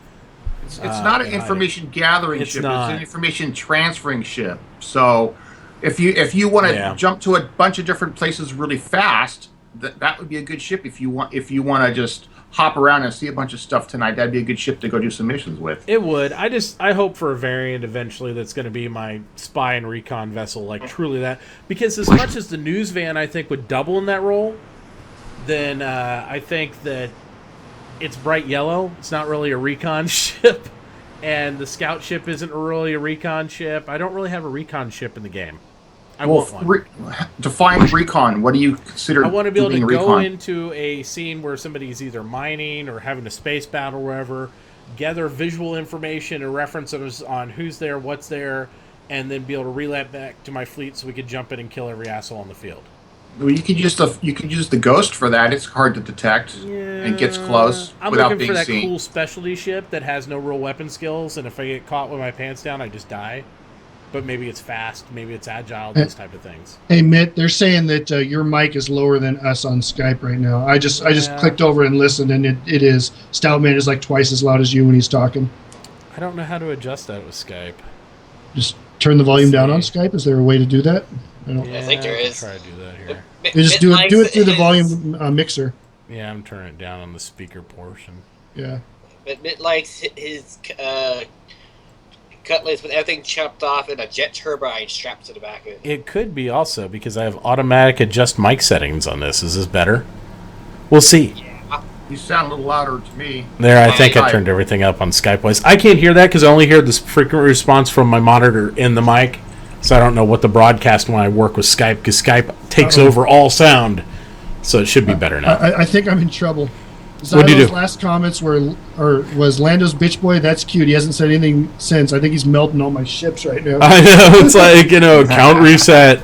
It's not an information gathering It's ship. not. It's an information transferring ship. So if you want to jump to a bunch of different places really fast, that would be a good ship. If you want to just hop around and see a bunch of stuff tonight, that'd be a good ship to go do some missions with. It would. I hope for a variant eventually that's going to be my spy and recon vessel, like truly that. Because as much as the news van I think would double in that role, then I think that it's bright yellow. It's not really a recon ship, and the scout ship isn't really a recon ship. I don't really have a recon ship in the game. I want one. Define recon. What do you consider? I want to be able to being go recon? into a scene where somebody's either mining or having a space battle or whatever, gather visual information and references on who's there, what's there, and then be able to relay it back to my fleet so we could jump in and kill every asshole on the field. Well, you could use the ghost for that. It's hard to detect and gets close I'm without looking being for that seen. cool specialty ship that has no real weapon skills, and if I get caught with my pants down, I just die. But maybe it's fast, maybe it's agile, those type of things. Hey Mitt, they're saying that your mic is lower than us on Skype right now. I just clicked over and listened, and it is. Stoutman is like twice as loud as you when he's talking. I don't know how to adjust that with Skype. Just turn the volume down on Skype. Is there a way to do that? I don't. I think there I can is. try to do that here. You just do it through the volume mixer. Yeah, I'm turning it down on the speaker portion. Yeah. But Mitt likes his cutlass with everything chopped off and a jet turbine strapped to the back of it. It could be also because I have automatic adjust mic settings on this. Is this better? We'll see. You sound a little louder to me. There, I think I turned everything up on Skype-wise. I can't hear that because I only hear this frequent response from my monitor in the mic, so I don't know what the broadcast when I work with Skype, because Skype takes over all sound, so it should be better now. I think I'm in trouble. What'd you do? Last comments was Lando's bitch boy. That's cute. He hasn't said anything since. I think he's melting all my ships right now. I know, it's like, account reset.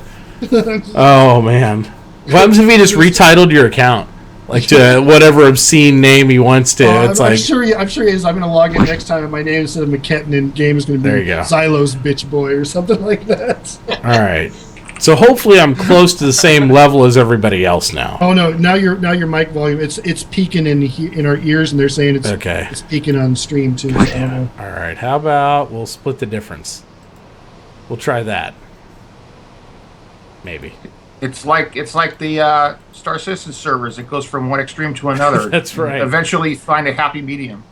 Oh, man. What happens if he just retitled your account? Like to whatever obscene name he wants to. I'm sure he is. I'm going to log in next time, and my name instead of McKetton in game is going to be There you go. Xylo's bitch boy or something like that. All right. So hopefully I'm close to the same level as everybody else now. Oh no! Now your mic volume it's peaking in our ears, and they're saying it's Okay. It's peaking on stream too. I don't know. All right. How about we'll split the difference? We'll try that. Maybe. It's like the Star Citizen servers. It goes from one extreme to another. That's right. Eventually, find a happy medium.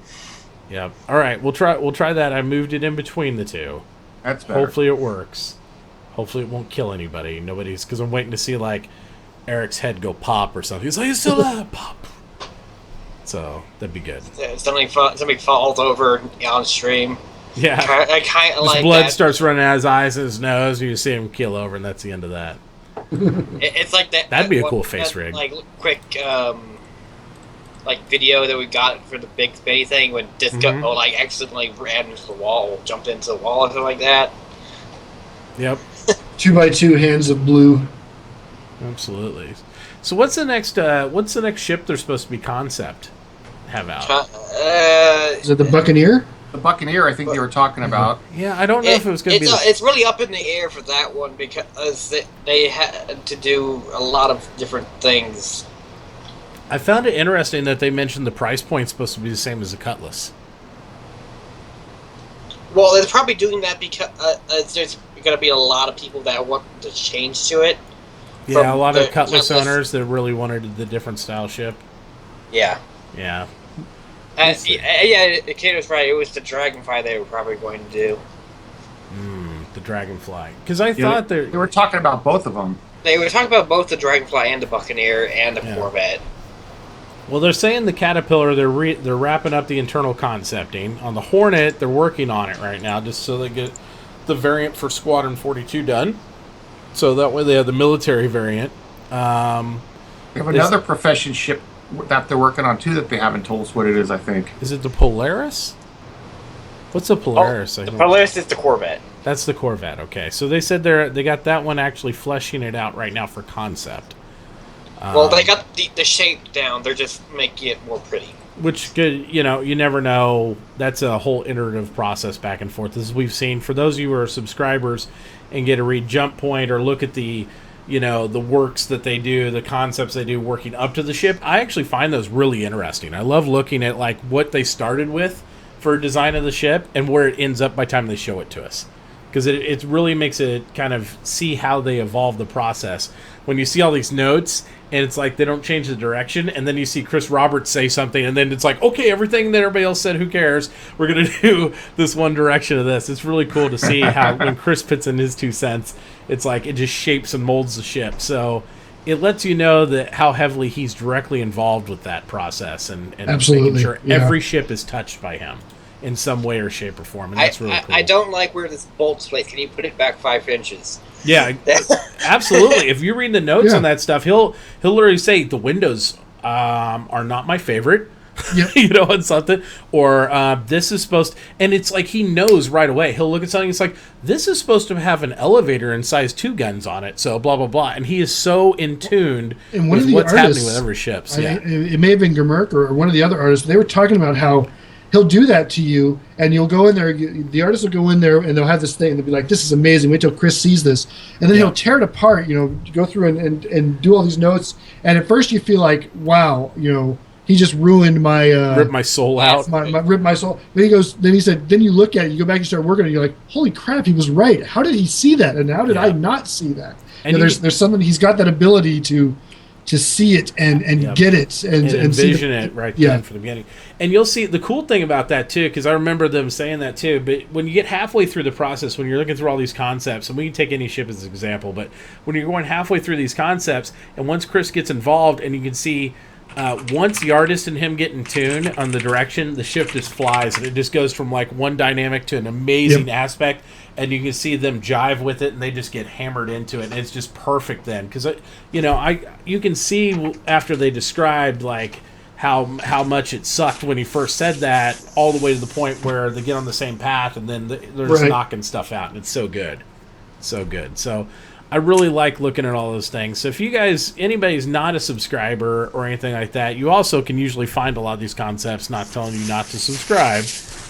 Yep. All right. We'll try that. I moved it in between the two. That's better. Hopefully it works. Hopefully it won't kill anybody. Because I'm waiting to see like Eric's head go pop or something. He's like, it's still alive. Pop. So that'd be good. Somebody falls over on stream. Yeah. I kind of His like blood that. starts running out of his eyes and his nose, and you see him keel over, and that's the end of that. It's like that. That'd be a one- cool face that, rig. Like quick, like video that we got for the big spinny thing when Disco accidentally ran into the wall, jumped into the wall, or something like that. Yep. 2x2 hands of blue. Absolutely. So what's the next ship they're supposed to be concept have out? Is it the Buccaneer? The Buccaneer, I think they were talking about. Yeah, I don't know if it was going to be. It's really up in the air for that one because they had to do a lot of different things. I found it interesting that they mentioned the price point's supposed to be the same as the Cutlass. Well, they're probably doing that because there's going to be a lot of people that want to change to it. Yeah, a lot of the Cutlass Cutlass. owners that really wanted the different style ship. Yeah. Yeah. Kate was right. It was the Dragonfly they were probably going to do. The Dragonfly. Because I thought They were talking about both of them. They were talking about both the Dragonfly and the Buccaneer and the Corvette. Well, they're saying the Caterpillar, they're wrapping up the internal concepting. On the Hornet, they're working on it right now, just so they get the variant for Squadron 42 done. So that way they have the military variant. They have another profession ship that they're working on too that they haven't told us what it is. I think. Is it the Polaris? What's a Polaris? The Polaris is the Corvette. That's the Corvette. Okay, so they said they got that one actually fleshing it out right now for concept. Well, they got the shape down. They're just making it more pretty. Which could, you never know. That's a whole iterative process back and forth, as we've seen. For those of you who are subscribers and get to read Jump Point or look at the works that they do, the concepts they do working up to the ship, I actually find those really interesting. I love looking at like what they started with for design of the ship and where it ends up by the time they show it to us. Because it really makes it kind of see how they evolve the process. When you see all these notes, and it's like they don't change the direction, and then you see Chris Roberts say something, and then it's like, okay, everything that everybody else said, who cares? We're going to do this one direction of this. It's really cool to see how when Chris puts in his 2 cents, it's like it just shapes and molds the ship. So it lets you know that how heavily he's directly involved with that process and Absolutely, making sure yeah. every ship is touched by him in some way or shape or form, and that's really cool. I don't like where this bolt's placed. Can you put it back 5 inches? Yeah, absolutely. If you read the notes on that stuff, he'll literally say the windows are not my favorite. Yep. On something, or this is supposed, and it's like he knows right away. He'll look at something. It's like this is supposed to have an elevator and size 2 guns on it. So blah blah blah, and he is so in tuned with what's happening with every ship. It may have been Gemerk or one of the other artists. They were talking about how he'll do that to you, and you'll go in there. The artist will go in there, and they'll have this thing, and they'll be like, "This is amazing." Wait till Chris sees this, and then he'll tear it apart. Go through and do all these notes. And at first, you feel like, "Wow, he just ruined my ripped my soul out." Ripped my soul. But he said, then you look at it, you go back and start working, and you're like, "Holy crap, he was right! How did he see that? And how did I not see that?" And there's something. He's got that ability to see it and get it and envision it right then from the beginning. And you'll see the cool thing about that too, because I remember them saying that too. But when you get halfway through the process, when you're looking through all these concepts, and we can take any ship as an example, but when you're going halfway through these concepts, and once Chris gets involved, and you can see once the artist and him get in tune on the direction, the ship just flies, and it just goes from like one dynamic to an amazing aspect, and you can see them jive with it, and they just get hammered into it, and it's just perfect then. Because you can see after they described like how much it sucked when he first said that, all the way to the point where they get on the same path, and then they're just knocking stuff out, and it's so good. So I really like looking at all those things. So if anybody's not a subscriber or anything like that, you also can usually find a lot of these concepts, not telling you not to subscribe,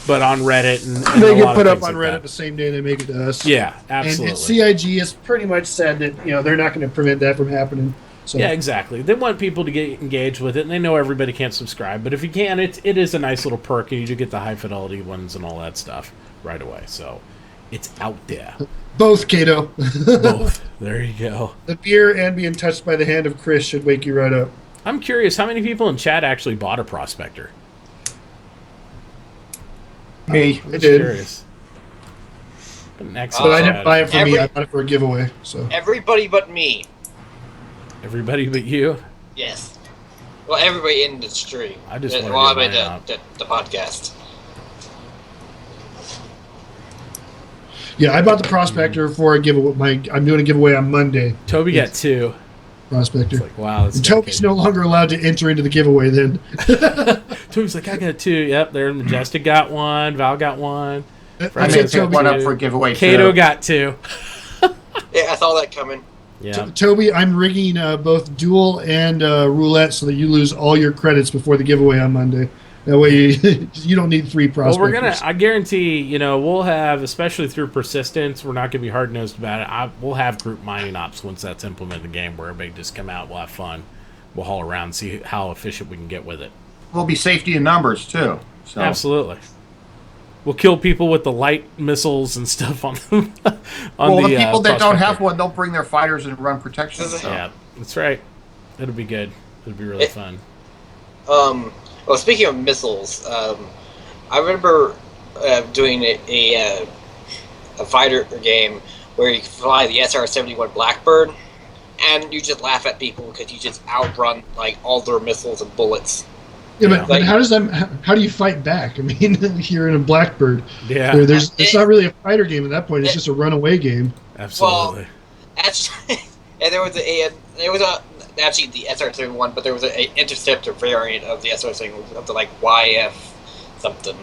but on Reddit and they get put up on Reddit the same day they make it to us. Yeah, absolutely. And CIG has pretty much said that they're not going to prevent that from happening. So. Yeah, exactly. They want people to get engaged with it, and they know everybody can't subscribe. But if you can, it is a nice little perk, and you do get the high fidelity ones and all that stuff right away. So it's out there. Both, Kato. Both. There you go. The beer and being touched by the hand of Chris should wake you right up. I'm curious, how many people in chat actually bought a Prospector? Me. I did. Curious. An But I didn't buy it for me. I bought it for a giveaway. So everybody but me. Everybody but you? Yes. Well, everybody in the stream. I just wanted I to made get mine out. the podcast. yeah, I bought the Prospector for a giveaway. I'm doing a giveaway on Monday. Toby got 2. Prospector. It's like, wow. That's And Toby's no longer allowed to enter into the giveaway then. Toby's like, I got 2. Yep, there. Majestic got 1. Val got 1. I may pick one up for a giveaway Kato too. got 2. Yeah, I saw that coming. Yeah. Toby, I'm rigging both duel and roulette so that you lose all your credits before the giveaway on Monday. That way you don't need 3 prospectors. I guarantee, we'll have, especially through persistence, we're not going to be hard-nosed about it. We'll have group mining ops once that's implemented in the game where everybody just come out, we'll have fun. We'll haul around and see how efficient we can get with it. Will be safety in numbers too. So. Absolutely. We'll kill people with the light missiles and stuff on the people that don't have Prospector. one, they'll bring their fighters and run protection. So. Yeah, that's right. It'll be good. It'll be really fun. Well, speaking of missiles, I remember doing a fighter game where you fly the SR-71 Blackbird, and you just laugh at people because you just outrun like all their missiles and bullets. Yeah, but how do you fight back? I mean, you're in a Blackbird. Yeah. It's not really a fighter game at that point. It's just a runaway game. Absolutely. Well, actually, and there was actually the SR-71, but there was an interceptor variant of the SR-71 of the like YF something.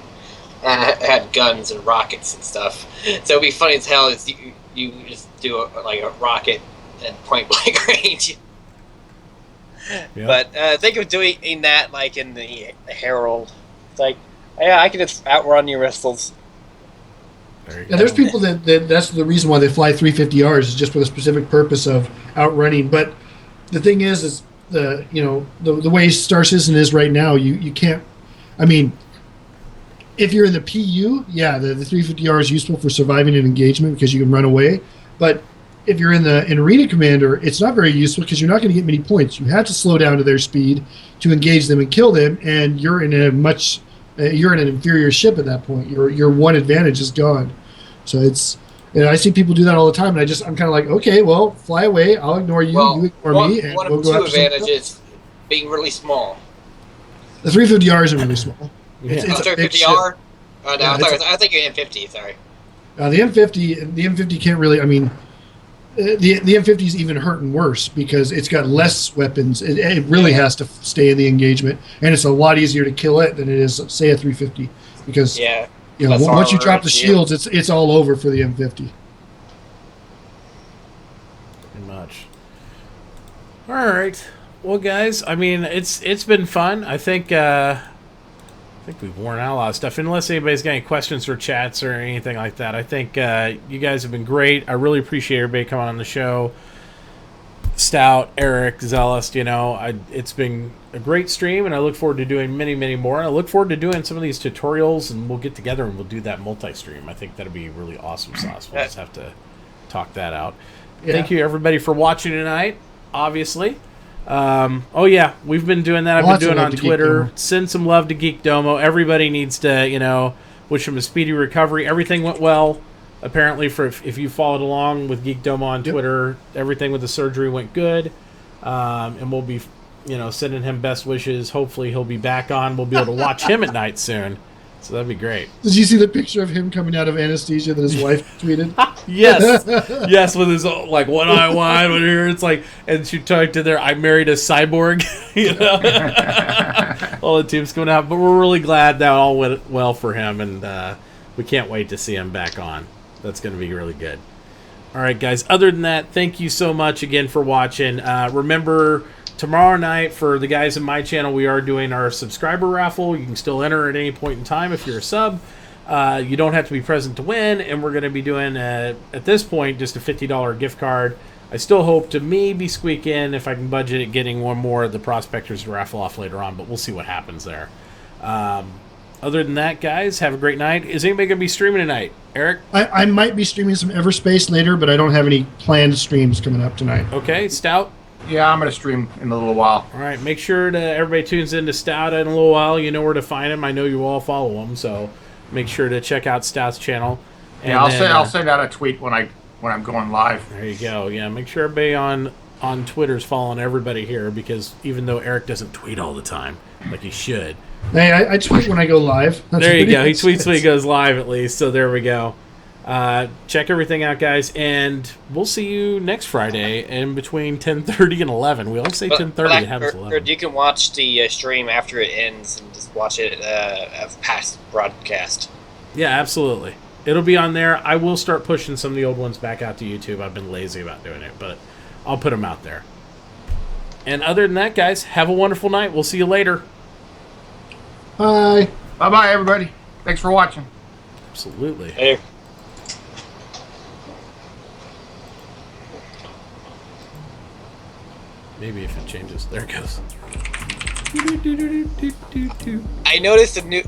and it had guns and rockets and stuff. So it'd be funny as hell if you just do a rocket at point blank range. Yeah. But think of doing that like in the Herald. It's like, yeah, I can just outrun your missiles. Yeah, there's people that's the reason why they fly 350Rs is just for the specific purpose of outrunning. But the thing is the way Star Citizen is right now, you can't. I mean, if you're in the PU, yeah, the 350R is useful for surviving an engagement because you can run away. But if you're in Arena Commander, it's not very useful because you're not going to get many points. You have to slow down to their speed to engage them and kill them, and you're in an inferior ship at that point. Your one advantage is gone. So I see people do that all the time, and I'm kind of like, okay, well, fly away. I'll ignore you. You ignore me, and one we'll of go two after something advantages being really small. else. The 350R isn't really small. Yeah. It's a big ship. 50R? No, Yeah, I think you're M50. Sorry. The M50 can't really. I mean, the M50 is even hurting worse because it's got less weapons. It really has to stay in the engagement, and it's a lot easier to kill it than it is, say, a 350 because once you drop the shields, it's all over for the M50. Pretty much. All right. Well, guys, I mean, it's been fun. I think we've worn out a lot of stuff. Unless anybody's got any questions or chats or anything like that, I think you guys have been great. I really appreciate everybody coming on the show. Stout, Eric, Zealous, it's been a great stream, and I look forward to doing many, many more. And I look forward to doing some of these tutorials, and we'll get together and we'll do that multi-stream. I think that'll be really awesome sauce. We'll just have to talk that out. Yeah. Thank you, everybody, for watching tonight, obviously. We've been doing that. I've been doing on Twitter. Send some love to Geek Domo. Everybody needs to, wish him a speedy recovery. Everything went well. Apparently, if you followed along with Geek Domo on Twitter, everything with the surgery went good. And we'll be, sending him best wishes. Hopefully, he'll be back on. We'll be able to watch him at night soon. So that'd be great. Did you see the picture of him coming out of anesthesia that his wife tweeted? Yes, with his one eye wide. It's like, and she typed in there, "I married a cyborg." All the teams coming out, but we're really glad that all went well for him, and we can't wait to see him back on. That's going to be really good. All right, guys. Other than that, thank you so much again for watching. Remember, tomorrow night, for the guys in my channel, we are doing our subscriber raffle. You can still enter at any point in time if you're a sub. You don't have to be present to win, and we're going to be doing, at this point, just a $50 gift card. I still hope to maybe squeak in, if I can budget it, getting one more of the Prospectors to raffle off later on, but we'll see what happens there. Other than that, guys, have a great night. Is anybody going to be streaming tonight? Eric? I might be streaming some Everspace later, but I don't have any planned streams coming up tonight. Okay, Stout? Yeah, I'm going to stream in a little while. All right, make sure everybody tunes in to Stout in a little while. You know where to find him. I know you all follow him, so make sure to check out Stout's channel. And I'll send out a tweet when I'm going live. There you go. Yeah, make sure everybody on Twitter's following everybody here, because even though Eric doesn't tweet all the time like he should. Hey, I tweet when I go live. There you go. He tweets when he goes live, at least. So there we go. Check everything out, guys, and we'll see you next Friday in between 10:30 and 11. We always say 10:30. It happens 11. Or you can watch the stream after it ends and just watch it as past broadcast. Yeah, absolutely. It'll be on there. I will start pushing some of the old ones back out to YouTube. I've been lazy about doing it, but I'll put them out there. And other than that, guys, have a wonderful night. We'll see you later. Bye. Bye-bye, everybody. Thanks for watching. Absolutely. Hey. Maybe if it changes. There it goes. I noticed a new...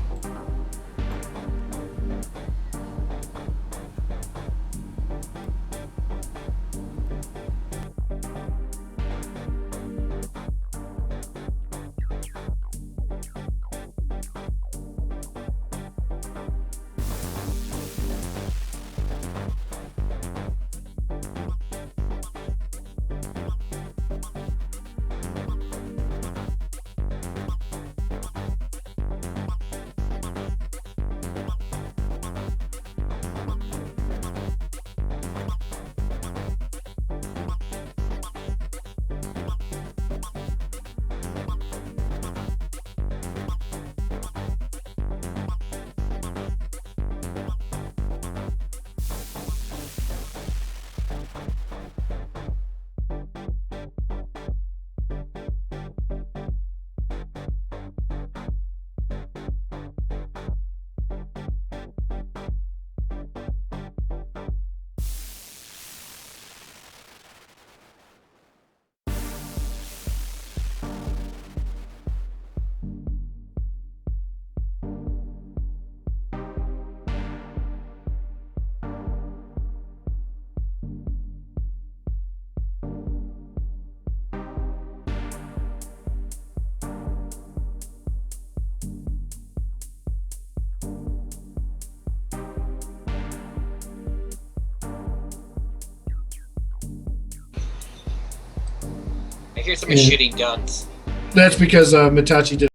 I hear somebody Yeah. shooting guns. That's because Mitachi did